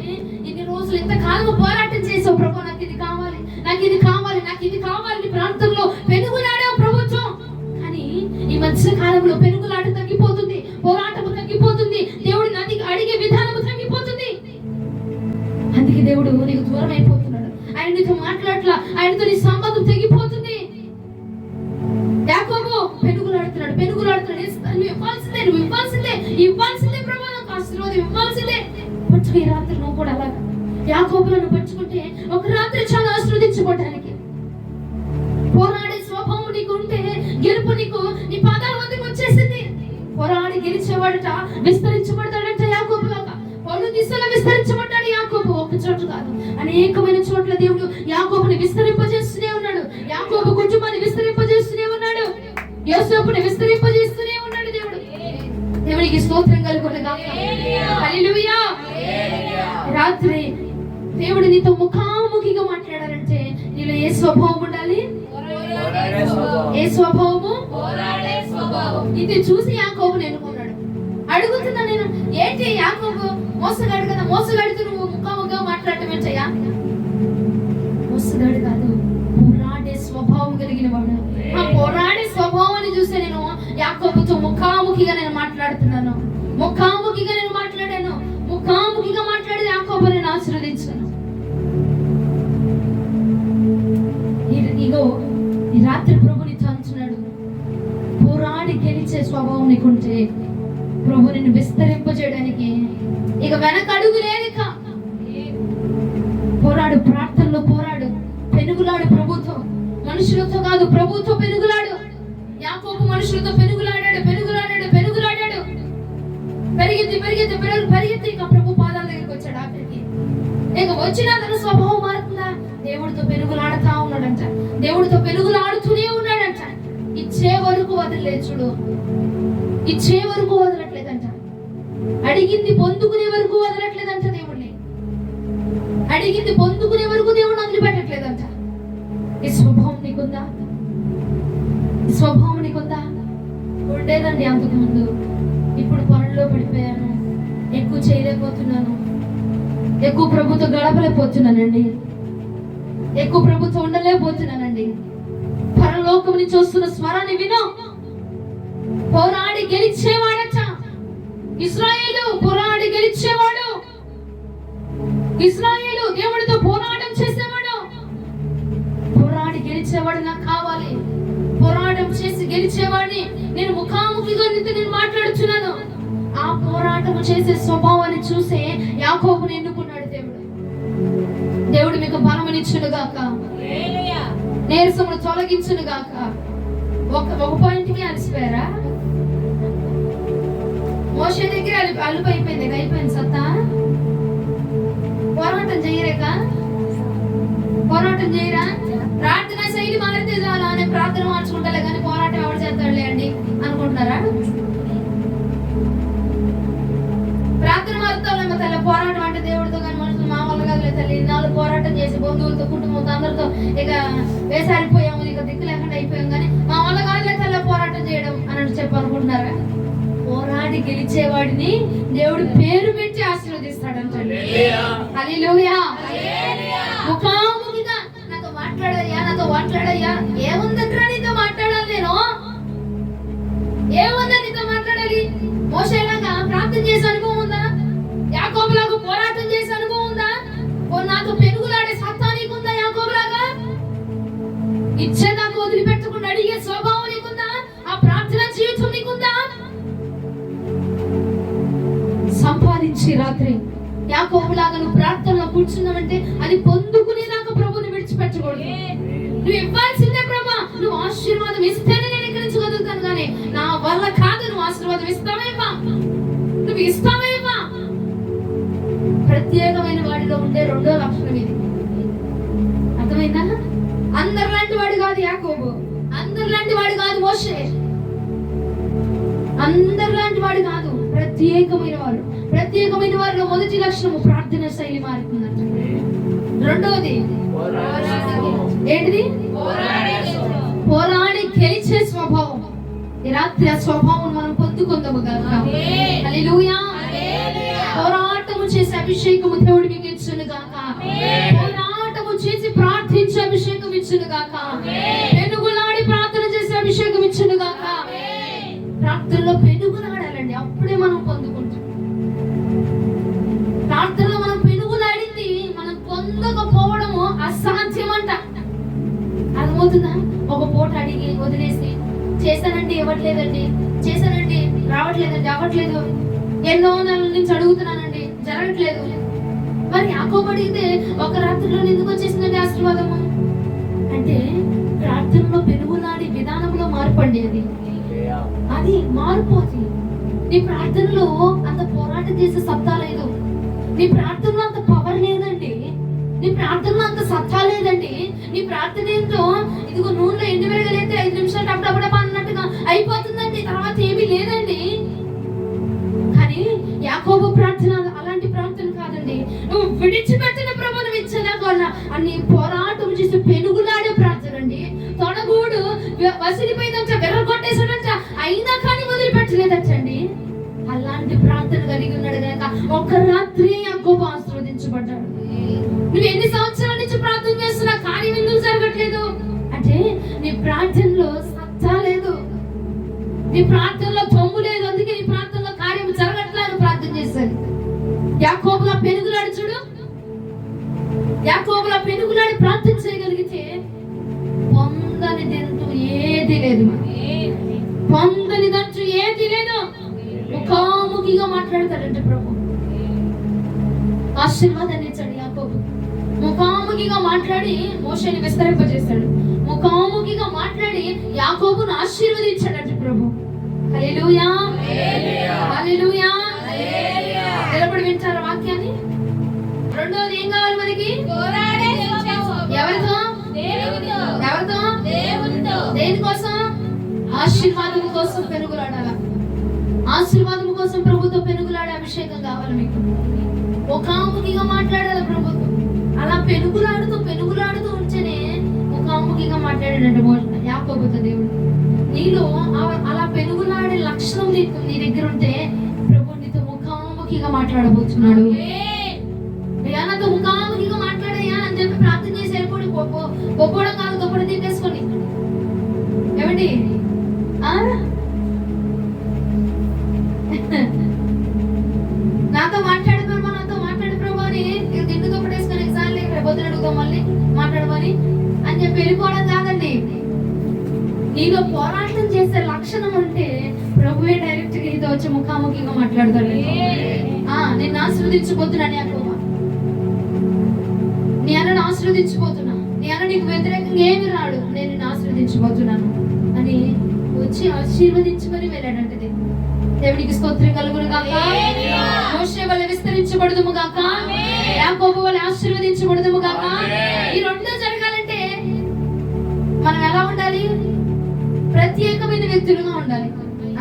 ఇన్ని రోజులు ఇంతకాలం పోరాటం చేసావు, ప్రభు నాకు ఇది కావాలి, నాకు ఇది కావాలి, నాకు ఇది కావాలి, ప్రాంతంలో పెనుగులాడావు ప్రభుత్వం. కానీ ఈ మధ్య కాలంలో పెనుగులాట తగ్గిపోతుంది, పోరాటము తగ్గిపోతుంది, దేవుడు అడిగే విధానము తగ్గిపోతుంది. అందుకే దేవుడు నీకు దూరం అయిపోతున్నాడు. ఆయన నీతో మాట్లాడట్లా, ఆయనతో నీ సంబంధం తెగిపోతుంది. యాకోబు పెనుగులాడుతున్నాడు. నువ్వు ఇవ్వాల్సిందే ప్రభా, నాకు ఆశీర్వాదం ఇవ్వాల్సిందే. పట్టుకు ఈ రాత్రి నువ్వు కూడా అలాగా యాకోబులను పట్టుకుంటే ఒక రాత్రి చాలా ఆశీర్వదించుకోవడానికి. పోరాడే స్వభావం నీకు ఉంటే గెలుపు నీకు నీ పాదాల వద్దకు వచ్చేసింది. పోరాడి గెలిచేవాడట విస్తరించబడతాడంట యాకోబులాగా. పలు దిశలో విస్తరించబడ్డాడు యాకోబు. ఒక చోట కాదు, అనేకమైన చోట్ల దేవుడు యాకోబుని విస్తరింపజేస్తూనే ఉన్నాడు. యాకోబు కుటుంబాన్ని విస్తరింపజేస్తూనే ఉన్నాడు. యోసేపుని విస్తరింపజేస్తూనే ఉన్నాడు దేవుడు. దేవునికి స్తోత్రం కలుగునుగాక. హల్లెలూయా. రాత్రి దేవుడు నీతో ముఖాముఖిగా మాట్లాడాలంటే నీలో ఏ స్వభావం ఉండాలి? ఏ స్వభావము? ఇది చూసి యాకోబు ఎన్నుకున్నాడు. అడుగుతున్నా నేను, ఏంటి యాకోబు మోసగాడు కదా, మోసగాడితో నువ్వు ముఖాముఖిగా మాట్లాడటం ఏంటయ్యా? మోసగాడు కాదు, పోరాడే స్వభావం కలిగిన వాడు. ఆ పోరాడే స్వభావాన్ని చూసి నేను యాకోబుతో ముఖాముఖిగా నేను మాట్లాడుతున్నాను. ముఖాముఖిగా నేను మాట్లాడాను. ముఖాముఖిగా మాట్లాడి యాకోబు నేను ఆశీర్వదించాను. ఇగో ఈ రాత్రి ప్రభు నీతో అంటున్నాడు, పోరాడి గెలిచే స్వభావం నీకుంటే ప్రభు నిన్ను విస్తరింపజేయడానికి ఇక వెనక అడుగు లేదు. పోరాడు, ప్రార్థనలో పోరాడు, పెనుగులాడు ప్రభుతో. మనుషులతో కాదు, ప్రభుతో పెనుగులాడు. యాకోబు మనుషులతో పెనుగులాడాడు. పరిగెత్తి ఇక ప్రభు పాదాల దగ్గరికి వచ్చాడు. ఆఖరికి ఇక వచ్చిన తన స్వభావం మారుతుందా? దేవుడితో పెనుగులాడుతా ఉన్నాడంట. దేవుడితో పెనుగులాడుతూనే ఉన్నాడంట. ఇచ్చే వరకు వదలలేదు. చూడు, ఇచ్చే వరకు వదలట్లేదంట. అడిగింది పొందుకునే వరకు వదలట్లేదంట. దేవుడిని అడిగింది పొందుకునే వరకు దేవుడిని వదిలిపెట్టట్లేదంట. ఈ స్వభావం నీకుందా? ఈ స్వభావం నీకుందా? ఉండేదండి అంతకు ముందు. ఇప్పుడు పనుల్లో పడిపోయాను, ఎక్కువ చేయలేకపోతున్నాను, ఎక్కువ ప్రభుతో గడపలేకపోతున్నానండి, ఎక్కువ ప్రభుతో ఉండలేకపోతున్నానండి. పరలోకం నుంచి వస్తున్న స్వరాన్ని విను. పోరాడి గెలిచేవాడట ఇశ్రాయేలు. పోరాడి గెలిచేవాడు ఇశ్రాయేలు. దేవుడితో పోరాటం చేసేవాడు. పోరాడి గెలిచేవాడు నాకు కావాలి. పోరాటం చేసి గెలిచేవాడిని నేను ముఖాముఖిగా నేను మాట్లాడుచున్నాను. ఆ పోరాటం చేసే స్వభావాన్ని చూసే యాకోబుని ఎన్నుకున్నాడు దేవుడు. దేవుడు మీకు బలమునిచ్చును గాక, నీరసమును తొలగించును గాక. ఒక పాయింట్కి అలసిపోయారా? మోషే దగ్గర అలుపు అయిపోయింది సత్తా. పోరాటం చేయరేక, పోరాటం చేయరా? ప్రార్థన శైలి మారితే చాలా, నేను ప్రార్థన మార్చుకుంటాలే కానీ పోరాటం ఎవరు చేస్తాడులే అండి అనుకుంటున్నారా? ప్రార్థన మారుతాం తల్లి. పోరాటం అంటే దేవుడితో కానీ మనుషులు మా వల్ల కాదులే తల్లి. నాలుగు పోరాటం చేసి బంధువులతో కుటుంబంతో అందరితో ఇక వేసారిపోయాము, ఇక దిక్కు లేకుండా అయిపోయాం కానీ మా వల్ల కాదులే తల్లి పోరాటం చేయడం అని చెప్పనుకుంటున్నారా? పోరాడి గెలిచేవాడిని దేవుడు పేరు పెట్టి ఆశీర్వదిస్తాడంట. హల్లెలూయా. ముఖాముఖిగా నాతో మాట్లాడయ్యా. ఏముందట్రా నీతో మాట్లాడాలి? నేను ఏముందా నీతో మాట్లాడాలి? మోషేలాగా ప్రార్థన చేసే అనుభవం ఉందా? యాకోబులాగా పోరాటం చేసే అనుభవం ఉందా? నాతో పెనుగులాడే సత్తా నీకుందా? యాకోబులాగా ఇచ్చేదాకా వదిలిపెట్టకుండా అడిగే స్వభావం నీకుందా? ఆ ప్రార్థన జీవితం నీకుందా? సంపాదించి రాత్రి యాకోబులాగా నువ్వు ప్రార్థనలో కూర్చున్నావంటే అది పొందుకునేదాకా ప్రభుని విడిచిపెట్టకూడదు. నువ్వు ఇవ్వాల్సిందే ప్రభా. నువ్వు ఆశీర్వాదం ఇస్తేనే నేను ఇక్కడి నుంచి వదులుతాను కానీ నా వల్ల కాదు. నువ్వు ఆశీర్వాదం ఇస్తావేమా? నువ్వు ఇస్తావేమా? ప్రత్యేకమైన వాడిలో ఉండే రెండో లక్షణం ఇది. అర్థమైందా? అందరిలాంటి వాడు కాదు యాకోబు, అందరిలాంటి వాడు కాదు మోషే, అందరిలాంటి వాడు కాదు, ప్రత్యేకమైన వాడు. ప్రత్యేకమైన వారిలో మొదటి లక్షణము ప్రార్థన శైలి మారుతుందంట. రెండోది ఏంటిది? పోరాడి గెలిచే స్వభావం. ఈ రాత్రి ఆ స్వభావం మనం పొందుకుందాము గాక. హల్లెలూయా. పోరాటము చేసి అభిషేకము దేవుడు మీకు ఇచ్చును గాక. పోరాటము చేసి ప్రార్థించే అభిషేకం ఇచ్చును గాక. పెనుగులాడి ప్రార్థన చేసి అభిషేకం ఇచ్చును గాక. ప్రార్థనలో పెనుగులాడాలండి, అప్పుడే మనం పొందుకుంటాం. ప్రార్థనలో మనం పెనుగులాడింది మనం పొందకపోవడము అసాధ్యం. అర్థమవుతుందా? ఒక పూట అడిగి వదిలేసి, చేశానండి ఇవ్వట్లేదండి, చేశానండి రావట్లేదండి, అవ్వట్లేదు, ఎన్నో నెలల నుంచి అడుగుతున్నానండి జరగట్లేదు. మరి యాకోబు అడిగితే ఒక రాత్రిలో ఎందుకు వచ్చేసిందండి ఆశీర్వాదము? అంటే ప్రార్థనలో పెనుగులాడి విధానంలో మార్పు అండి అది మార్పు. అది నీ ప్రార్థనలో అంత పోరాటం చేసే సత్తా లేదు, నీ ప్రార్థనలో అంత పవర్ లేదండి, నీ ప్రార్థనలో అంత సత్తా లేదండి. నీ ప్రార్థన ఏంటో ఇదిగో నూనెలో ఎండు వెరగలేస్తే 5 నిమిషాలు టప్పుడప్పుడప్ప అన్నట్టుగా అయిపోతుందండి, తర్వాత ఏమీ లేదండి. కానీ యాకోబు ప్రార్థన అలాంటి ప్రార్థన కాదండి. నువ్వు విడిచిపెట్టిన ప్రభువును ఇచ్చలేకన్నా అన్ని పోరాటం చేసి పెనుగులాడే ప్రార్థన అండి. తొడగూడు వసిలిపోయిందంట, వెర్రగొట్టేసాడంట, అయినా కానీ వదిలిపెట్టలేదంటండి. అలాంటి ప్రార్థన కలిగి ఉన్నాడు కనుక ఒక రాత్రి యాకోబు ఆశీర్వదించబడ్డాడు. నువ్వు ఎన్ని సంవత్సరాల నుంచి ప్రార్థన చేస్తున్నా కార్యం ఎందుకు జరగట్లేదు అంటే నీ ప్రార్థనలో సత్తా లేదు, నీ ప్రార్థనలో తొమ్ము లేదు, అందుకే నీ ప్రార్థనలో కార్యం జరగట్లేదు. ప్రార్థన చేశాడు యాకోబులా పెనుగులాడి చూడు, యాకోబులా పెనుగులాడి ప్రార్థన చేయగలిగితే పొందనిదంటూ ఏది లేదు, పొందనిదంటూ ఏది లేదు. ముఖాముఖిగా మాట్లాడతాడంటే ప్రభు ఆశీర్వాదాన్ని ఇచ్చాడు యాకోబు. ముఖాముఖిగా మాట్లాడి మోషేని విస్తరింపజేస్తాడు, ముఖాముఖిగా మాట్లాడి యాకోబును ఆశీర్వదించాడంటే ప్రభు. హల్లెలూయా, హల్లెలూయా. నిలబడి వింటారా వాక్యాన్ని? రెండోది ఏం కావాలి మనకి? ఎవరితో? ఎవరితో? దేనికోసం? ఆశీర్వాదం కోసం పెనుగులాడాల, ఆశీర్వాదం కోసం ప్రభుతో పెనుగులాడే అభిషేకం కావాలి మీకు. ముఖాముఖిగా మాట్లాడాలి ప్రభుతో. అలా పెనుగులాడుతూ ఉంటేనే ముఖాముఖిగా మాట్లాడాడంటే యాకోబుతో దేవుడు. నీలో అలా పెనుగులాడే లక్షణం నీ దగ్గర ఉంటే ప్రభు నీతో ముఖాముఖిగా మాట్లాడబోతున్నాడు. నాతో ముఖాముఖిగా మాట్లాడయ్యా అని చెప్పి ప్రార్థన చేసి వెళ్ళిపోయి గొప్పడం కాదు, గొప్పడం తిప్పేసుకోండి. ఏమండి నాతో మాట్లాడు ప్రభా, నాతో మాట్లాడు ప్రభా అని దిండు దుప్పటేసుకొని ఎగ్జామ్లు రేపొద్దున అడుగుతాం మళ్ళీ మాట్లాడమని అని చెప్పి వెళ్ళిపోవడం కాదండి. నీలో పోరాటం చేసే లక్షణం ఉంటే ప్రభువే డైరెక్ట్ గా నీతో వచ్చి ముఖాముఖిగా మాట్లాడతాడు. నేను ఆశీర్వదించబోతున్నాను యాకోబు, నీ అన్నను ఆశీర్వదించబోతున్నా, నీ అన్న నీకు వ్యతిరేకంగా ఏమి రాడు, నేను నిన్ను ఆశీర్వదించబోతున్నాను అని వచ్చి ఆశీర్వదించుకొని వెళ్ళాడంటే దేవునికి స్తోత్రం కలుగును గాక. మోషే వలె విస్తరించబడుదుము గాక, యాకోబు వలె ఆశీర్వదించబడుదుము గాక. ఈ రెండు జరగాలంటే మనం ఎలా ఉండాలి? ప్రత్యేకమైన వ్యక్తులుగా ఉండాలి.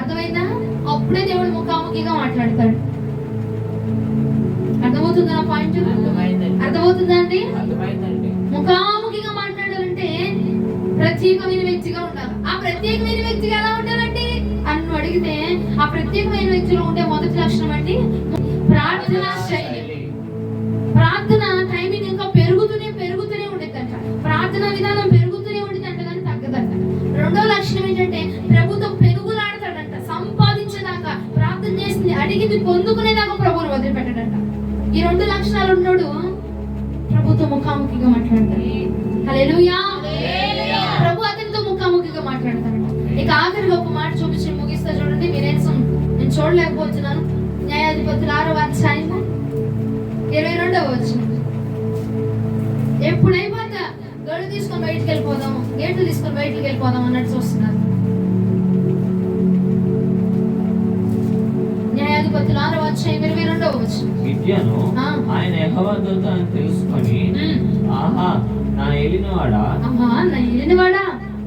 అర్థమైందా? అప్పుడే దేవుడు ముఖాముఖిగా మాట్లాడతాడు. అర్థమవుతుందా పాయింట్? అర్థమవుతుందా అండి? ముఖాముఖిగా మాట్లాడాలంటే ప్రత్యేకమైన వ్యక్తిగా ఉండాలి. ఆ ప్రత్యేకమైన వ్యక్తిగా ఎలా ఉండాలంటే అని అడిగితే ఆ ప్రత్యేకమైన వ్యక్తిలో ఉండే మొదటి లక్షణం అంటే ప్రార్థన శైలి. ప్రార్థన టైమింగ్ ఇంకా పెరుగుతూనే ఉండిద్దంట, ప్రార్థన విధానం పెరుగుతూనే ఉండిద్దంట కానీ తగ్గదంట. రెండో లక్షణం ఏంటంటే ప్రభుతో పెరుగులాడతాడంట, సంపాదించేదాకా ప్రార్థన చేసింది అడిగింది పొందుకునేదాకా ప్రభువుని వదిలిపెట్టడంట. ఈ రెండు లక్షణాలు ఉన్నాడు ప్రభుతో ముఖాముఖిగా మాట్లాడతాడు. హల్లెలూయా. ప్రభు అతనితో ముఖాముఖిగా మాట్లాడతాడు. ఇక ఆఖరిగా ఒక మాట చూపించి ముగిస్తా చూడండి. నేను చూడలేకపోతున్నాను. న్యాయాధిపతులు 6వ అధ్యాయము 22వ వచనం. ఎప్పుడైపోతా గడువు తీసుకొని బయటికి వెళ్ళిపోదాం, గేట్లు తీసుకొని బయటికి వెళ్ళిపోదాం అన్నట్టు చూస్తున్నారు. న్యాయాధిపతులు 6వ అధ్యాయం 22వ వచనం. గిద్యోను ఆయన యెహోవా దూత అని తెలుసుకొని ఆహా నా ఏలినవాడా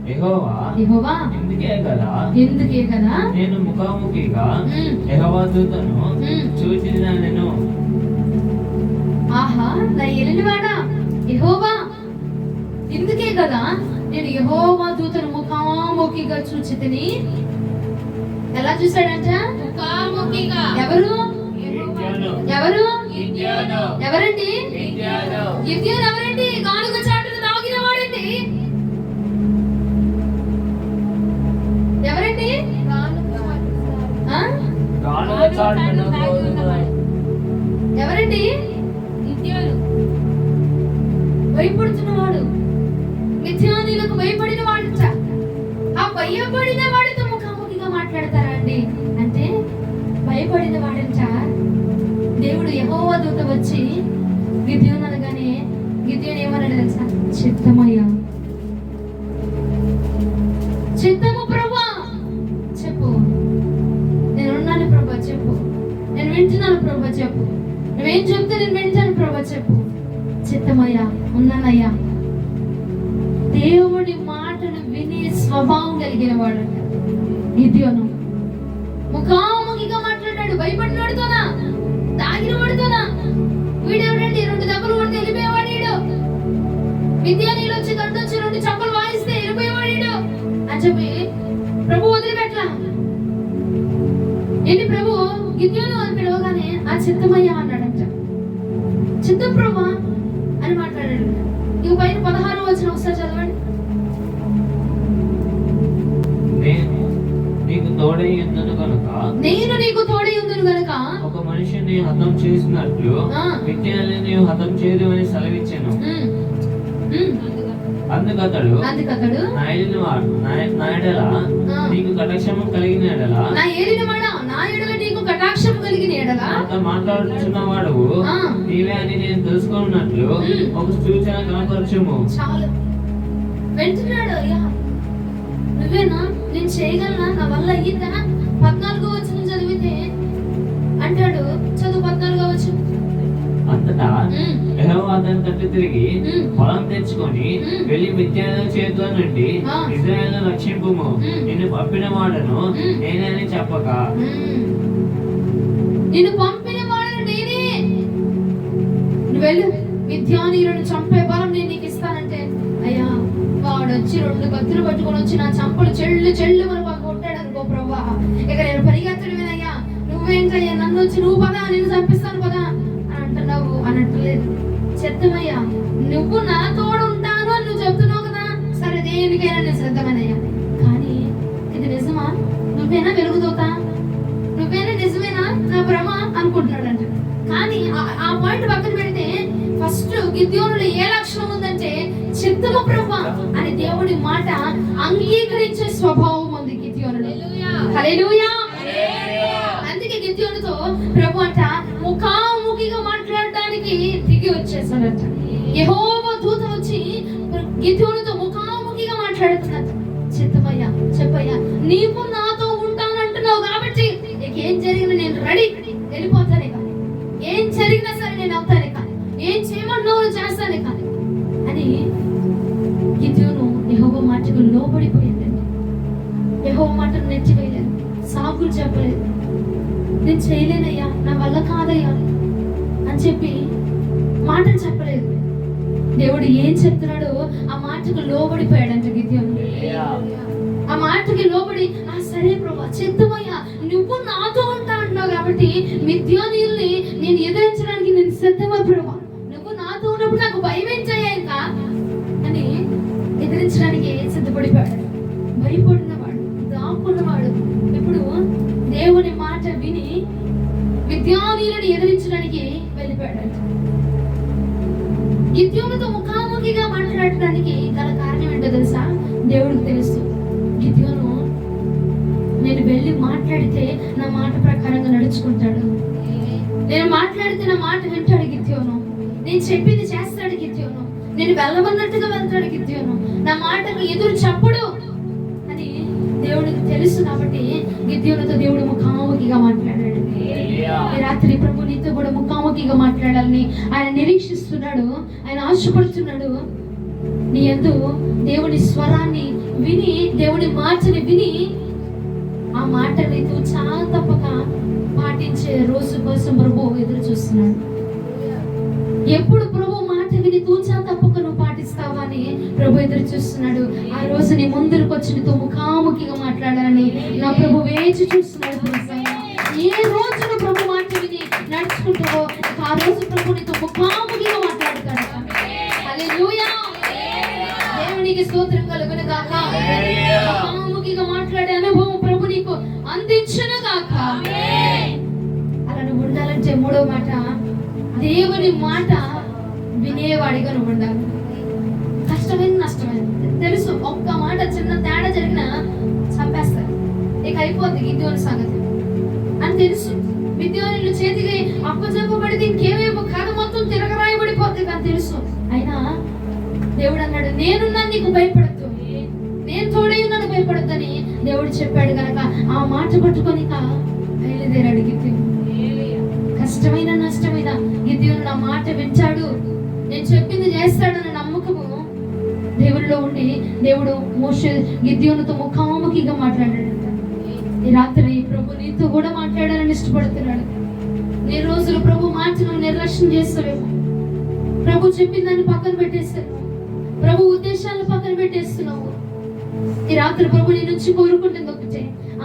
యెహోవా ఎందుకే కదా నేను ముఖాముఖిగా యెహోవా దూతను చూచినానెను. ఆహా నా ఏలినవాడా యెహోవా ఎందుకే కదా నేను యెహోవా దూతను ముఖాముఖిగా చూచితిని. ఎలా చూశాడంట? ముఖాముఖిగా. ఎవరు ఎవరండి? గిద్యోను ఎవరండి? గానుగ చాటును తాగిన వాడండి. ఎవరండి? ఎవరండి? భయపడుతున్నవాడు, మిథ్యానీయులకు భయపడిన వాడంట. ఆ భయపడిన వాడితో ముఖాముఖిగా మాట్లాడతారా అండి అంటే, భయపడిన వాడంట. దేవుడు యెహోవా దూత వచ్చి గిద్యోను అనగానే గిద్యోను ఏమన్నాడు తెలుసా? చిత్తమయ్యా, చిత్తము ప్రభా, చెప్పు. నేనున్నాను ప్రభా, చెప్పు. నేను వింటున్నాను ప్రభా, చెప్పు. నువ్వేం చెప్తే నేను వింటాను ప్రభా, చెప్పు. చిత్తమయ్యా, ఉన్నానయ్యా. దేవుడి మాటను వినే స్వభావం కలిగిన వాడు గిద్యోను. ముఖాముఖిగా మాట్లాడాడు. భయపడిన వాడితోనా, తాగిన వాడితోనా? వీడెవడండి 2 దెబ్బలు కొడితే వెళ్ళిపోయేవాడు వీడు. మిద్యానీయులు వచ్చి దండొచ్చి 2 చంపలు వాయిస్తే వెళ్ళిపోయేవాడు వీడు అని చెప్పి ప్రభు వదిలిపెట్లా. ఏంటి ప్రభు గిద్యోను అని పిలవగానే ఆ చిత్తమయ్యా అన్నాడంట. చిత్తం ప్రభా అని మాట్లాడాడు. ఇక పైన 16వ వచనం ఒకసారి చదవండి. నీకు తోడై ఉందను కనుక, నేను నీకు తోడై ఉందను కనుక ఒక మనిషిని హతం చేసినట్లు మిథ్యానీయులను నీవు హతం చేయదు అని సెలవిచ్చాను. అందుకతడు నా ఎడల నీకు కటాక్షము కలిగిన ఎడల, నా ఏలినవాడా నా ఎడల నీకు కటాక్షము కలిగిన ఎడల నాతో మాట్లాడుచున్నవాడు నీవే అని నేను తెలుసుకున్నట్లు ఒక సూచన కనపరచుము. చాలు, వెంటున్నాడు. అయ్యా నువ్వేనా? నేను చేయగలనా? నా వల్ల అయ్యిందా? 14వ వచనం చదివితే అంటాడు, చదువు 14వ వచనం. అంతటా యెహోవా అతని తట్టు తిరిగి పొలం తెచ్చుకొని వెళ్లి మిద్యానీయుల చేతిలో నుండి ఇశ్రాయేలును రక్షింపుము, నిన్ను పంపిన వాడను నేనే అని చెప్పక. నిన్ను పంపిన వాడను నేనే, నువ్వు వెళ్ళు, మిద్యానీయులను చంపే బలం నేను నీకు ఇస్తానంటే, అయ్యా వాడు వచ్చి 2 కత్తులు పట్టుకొని వచ్చి నా చంపలు చెల్లు చెల్లు వరకు కొట్టాడు అనుకో ప్రభా, ఇక నేను పరిగెత్తడమేనయ్యా. నువ్వేంటయ్యా నన్ను వచ్చి నువ్వు పదా నేను చంపిస్తాను పదా అని అంటున్నావు అనట్లేదు. చెత్తమయ్యా, నువ్వు నా తోడు ఉంటాను అని నువ్వు చెప్తున్నావు కదా, సరే దేనికైనా నేను సిద్ధమేనయ్యా. కానీ ఇది నిజమా? నువ్వేనా వెలుగుతోతా? నువ్వేనా నిజమేనా నా భ్రమ అనుకుంటున్నాడంట. కానీ ఆ పాయింట్ పక్కన పెడితే ఫస్ట్ గిద్యోనులో ఏ లక్షణం ఉందంటే, చిత్తము ప్రభా అని దేవుడి మాట అంగీకరించే స్వభావం ఉంది గిద్యోనులో. హల్లెలూయా. అందుకే గిద్యోనుతో ప్రభు అంట ముఖాముఖిగా మాట్లాడడానికి దిగి వచ్చేసాడట. యెహోవా దూత వచ్చి గిద్యోనుతో ముఖాముఖిగా మాట్లాడుతున్నాడు. చిత్తమయ్యా, చెప్పయ్యా, నీవు నాతో ఉంటానంటున్నావు కాబట్టి ఏం జరిగినా నేను రెడీ, వెళ్ళిపోతానే కానీ, ఏం జరిగినా సరే నేను అవుతానే కానీ, ఏం చేయమంటున్నావు చేస్తానే కానీ అని గిద్యోను యెహోవా మాటకు లోబడిపోయిందండి. యెహోవా మాటను నెచ్చివేయలేదు, సాకులు చెప్పలేదు. నేను చేయలేనయ్యా, నా వల్ల కాదయ్యా అని చెప్పి మాటలు చెప్పలేదు. దేవుడు ఏం చెప్తున్నాడో ఆ మాటకు లోబడిపోయాడంట గిద్యోను. ఆ మాటకి లోబడి, సరే ప్రభా చిత్తమయ్యా, నువ్వు నాతో ఉంటా అంటున్నావు కాబట్టి మిద్యానీయుల్ని నేను ఎదిరించడానికి నేను సిద్ధమా ప్రభా, నువ్వు నాతో ఉన్నప్పుడు నాకు భయం ఏంటయ్యా ఇంకా అని ఎదిరించడానికి సిద్ధపడిపోయాడు. భయపడినవాడు, దాక్కున్నవాడు ఇప్పుడు దేవుని మాట విని మిద్యానీయులను ఎదిరించడానికి వెళ్ళిపోయాడు. గిద్యోనుతో ముఖాముఖిగా మాట్లాడటానికి గల కారణం ఏంటో తెలుసా? దేవుడికి తెలుసు. గిద్యోను నేను వెళ్ళి మాట్లాడితే నా మాట ప్రకారంగా నడుచుకుంటాడు, నేను మాట్లాడితే నా మాట వింటాడు గిద్యోను, నేను చెప్పింది చేస్తాడు గిద్యోను, నేను వెళ్ళమన్నట్టుగా వెళ్తాడు గిద్యోను, నా మాటకు ఎదురు చెప్పడు అని దేవుడికి తెలుసు. కాబట్టి గిద్యోనుతో దేవుడు ముఖాముఖిగా మాట్లాడాడు. ఈ రాత్రి ప్రభు నీతో కూడా ముఖాముఖిగా మాట్లాడాలని ఆయన నిరీక్షిస్తున్నాడు, ఆయన ఆశపడుతున్నాడు. నీ యందు దేవుని స్వరాన్ని విని, దేవుని మాటని విని ఆ మాటని చాలా తప్పక పాటించే రోజు కోసం ప్రభు ఎదురు చూస్తున్నాడు. ఎప్పుడు ప్రభు మాట విని తూచా తప్పక నువ్వు పాటిస్తావా అని ప్రభు ఎదురు చూస్తున్నాడు. ఆ రోజు నీ ముందుకు వచ్చి నీతో ముఖాముఖిగా మాట్లాడాలని నా ప్రభు వేచి చూస్తున్నాడు. ఏ రోజున ప్రభు మాట విని నడుచుకుంటావో ఆ రోజు ప్రభు నీతో ముఖాముఖిగా మాట్లాడతాడు. హల్లెలూయా. దేవునికి స్తోత్రం కలుగును గాక. ముఖాముఖిగా మాట్లాడే అనుభవం ప్రభు నీకు అందించును గాక. అలా నువ్వు ఉండాలంటే మూడో మాట, దేవుని మాట వినేవాడిగా నువ్వు ఉండాలి. కష్టమైన నష్టమైంది తెలుసు. ఒక్క మాట చిన్న తేడా జరిగినా చంపేస్తారు, ఇక అయిపోద్ది గిద్యోని సంగతి అని తెలుసు. మిద్యానీయుల చేతికి అప్పచెప్పబడితే ఇంకేమేమో కథ మొత్తం తిరగరాయబడిపోద్ది కానీ తెలుసు. అయినా దేవుడు అన్నాడు, నేనున్నాను, నీకు భయపడద్దు, నేను తోడై ఉన్నాను, భయపడద్దని దేవుడు చెప్పాడు కనుక ఆ మాట పట్టుకొని బయలుదేరాడు గిద్యోను. కష్టమైన నష్టమైన గిద్యోను నా మాట వింటాడు, నేను చెప్పింది చేస్తాడన్న నమ్మకము దేవుడిలో ఉండి దేవుడు మోషే గిద్యోనుతో ముఖాముఖిగా మాట్లాడాడంట. ఈ రాత్రి ప్రభు నీతో కూడా మాట్లాడాలని ఇష్టపడుతున్నాడు. నీ రోజులు ప్రభు మాటను నిర్లక్ష్యం చేస్తావేమో, ప్రభు చెప్పిన దాన్ని పక్కన పెట్టేస్తావు, ప్రభు ఉద్దేశాలను పక్కన పెట్టేస్తున్నావు. ఈ రాత్రి ప్రభు నీ నుంచి కోరుకుంటుంది ఒకటే,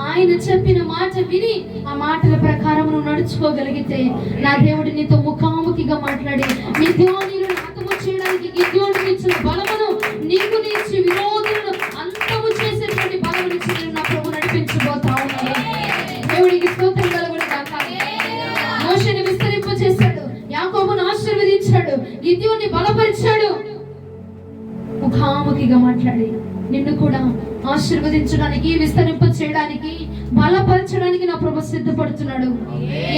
ఆయన చెప్పిన మాట విని ఆ మాటల ప్రకారం నువ్వు నడుచుకోగలిగితే నా దేవుడు నీతో ముఖాముఖిగా మాట్లాడి మిద్యానీయులను హతము చేయడానికి గిద్యోనుకు ఇచ్చిన బలమును నీకు ఇచ్చి విరోధులను అంతము చేసేటువంటి బలమునిచ్చి నేను నా ప్రభు నడిపించబోతా ఉన్నాను. దేవుడికి స్తోత్రం కలుగును గాక. మోషేని విస్తరింప చేశాడు, యాకోబును ఆశీర్వదించాడు, గిద్యోన్ని బలపరిచాడు. ముఖాముఖిగా మాట్లాడి నిన్ను కూడా ఆశీర్వదించడానికి, విస్తరింప చేయడానికి, బలపరచడానికి నా ప్రభు సిద్ధపడుతున్నాడు.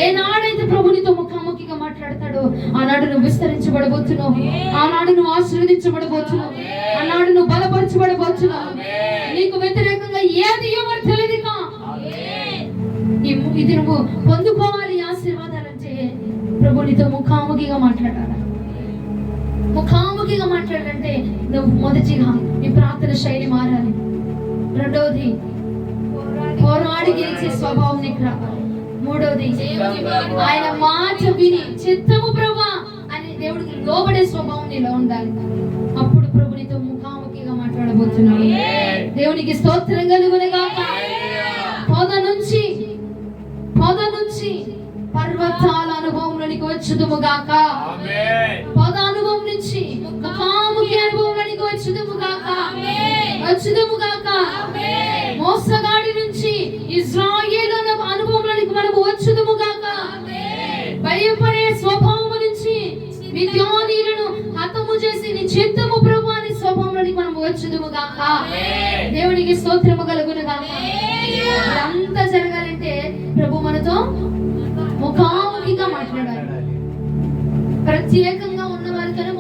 ఏనాడైతే ప్రభునితో ముఖాముఖిగా మాట్లాడతాడో ఆనాడు నువ్వు విస్తరించబడబోతున్నావు, ఆనాడు నువ్వు ఆశీర్వదించబడబోతున్నావు, ఆనాడు నువ్వు బలపరచబడబోతున్నావు. నీకు వ్యతిరేకంగా ఏది ఎవరు తెలియదు. ఇది నువ్వు పొందుకోవాలి ఆశీర్వాదాలంటే ప్రభు నీతో ముఖాముఖిగా మాట్లాడాలి. ముఖాముఖిగా మాట్లాడాలంటే నువ్వు మొదటిగా నీ ప్రార్థన శైలి మారాలి. రెండవది పోరాడి గెలిచే స్వభావం నీకు రావాలి. మూడవది ఆయన మాట విని చిత్తము ప్రభా అని దేవుడికి లోబడే స్వభావం నీలో ఉండాలి. అప్పుడు ప్రభు నీతో ముఖాముఖిగా మాట్లాడబోతున్నాడు. దేవునికి స్తోత్రం కలుగును గాక. పొద నుంచి పర్వతాల అనుభవంలోనికి వచ్చుదుము గాక. పొద అనుభవం నుంచి ముఖాముఖి అనుభవంలోనికి వచ్చుదుము గాక. మోసగాడి నుంచి ఇశ్రాయేలు అనుభవంలోనికి మనము వచ్చుదుము గాక. భయపడే స్వభావం నుంచి మిద్యానీయులను హతము చేసి నీ చిత్తము ప్రభు అని స్వభావంలోనికి మనము వచ్చుదుము గాక. దేవునికి స్తోత్రము కలుగును గాక. ఇదంతా జరగాలంటే ప్రభు మనతో ముఖాముఖిగా మాట్లాడాలి. ప్రత్యేకంగా ఉన్న వారితోనే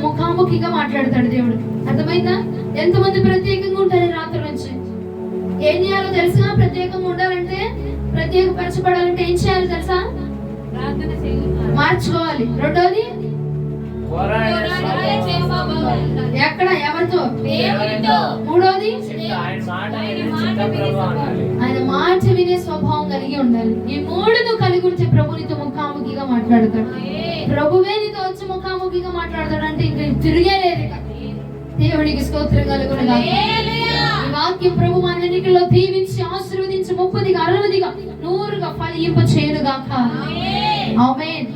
ముఖాముఖిగా మాట్లాడతాడు దేవుడు. అర్థమైందా? ఎంతమంది ప్రత్యేకంగా ఉంటారు రాత్రి నుంచి? ఏం చేయాలో తెలుసా? ప్రత్యేకంగా ఉండాలంటే, ప్రత్యేకపరచబడాలంటే ఏం చేయాలి తెలుసా? మార్చుకోవాలి. రెండోది ఎక్కడ ఎవరితో? మూడోది ఆయన మాట వినే స్వభావం కలిగి ఉండాలి. ఈ మూడును కలిగి ఉంటే ప్రభునితో ముఖాముఖిగా మాట్లాడతాడు. ప్రభువే నీతో వచ్చి ముఖాముఖిగా మాట్లాడతాడు అంటే ఇంకా తిరిగేలేదు. దేవునికి స్తోత్రం కలుగును గాక. ఈ వాక్యం ప్రభు మన వెనుకలో దీవించి ఆశీర్వదించి 30గా 60గా 100గా ఫలింప చేయను గాక. ఆమేన్.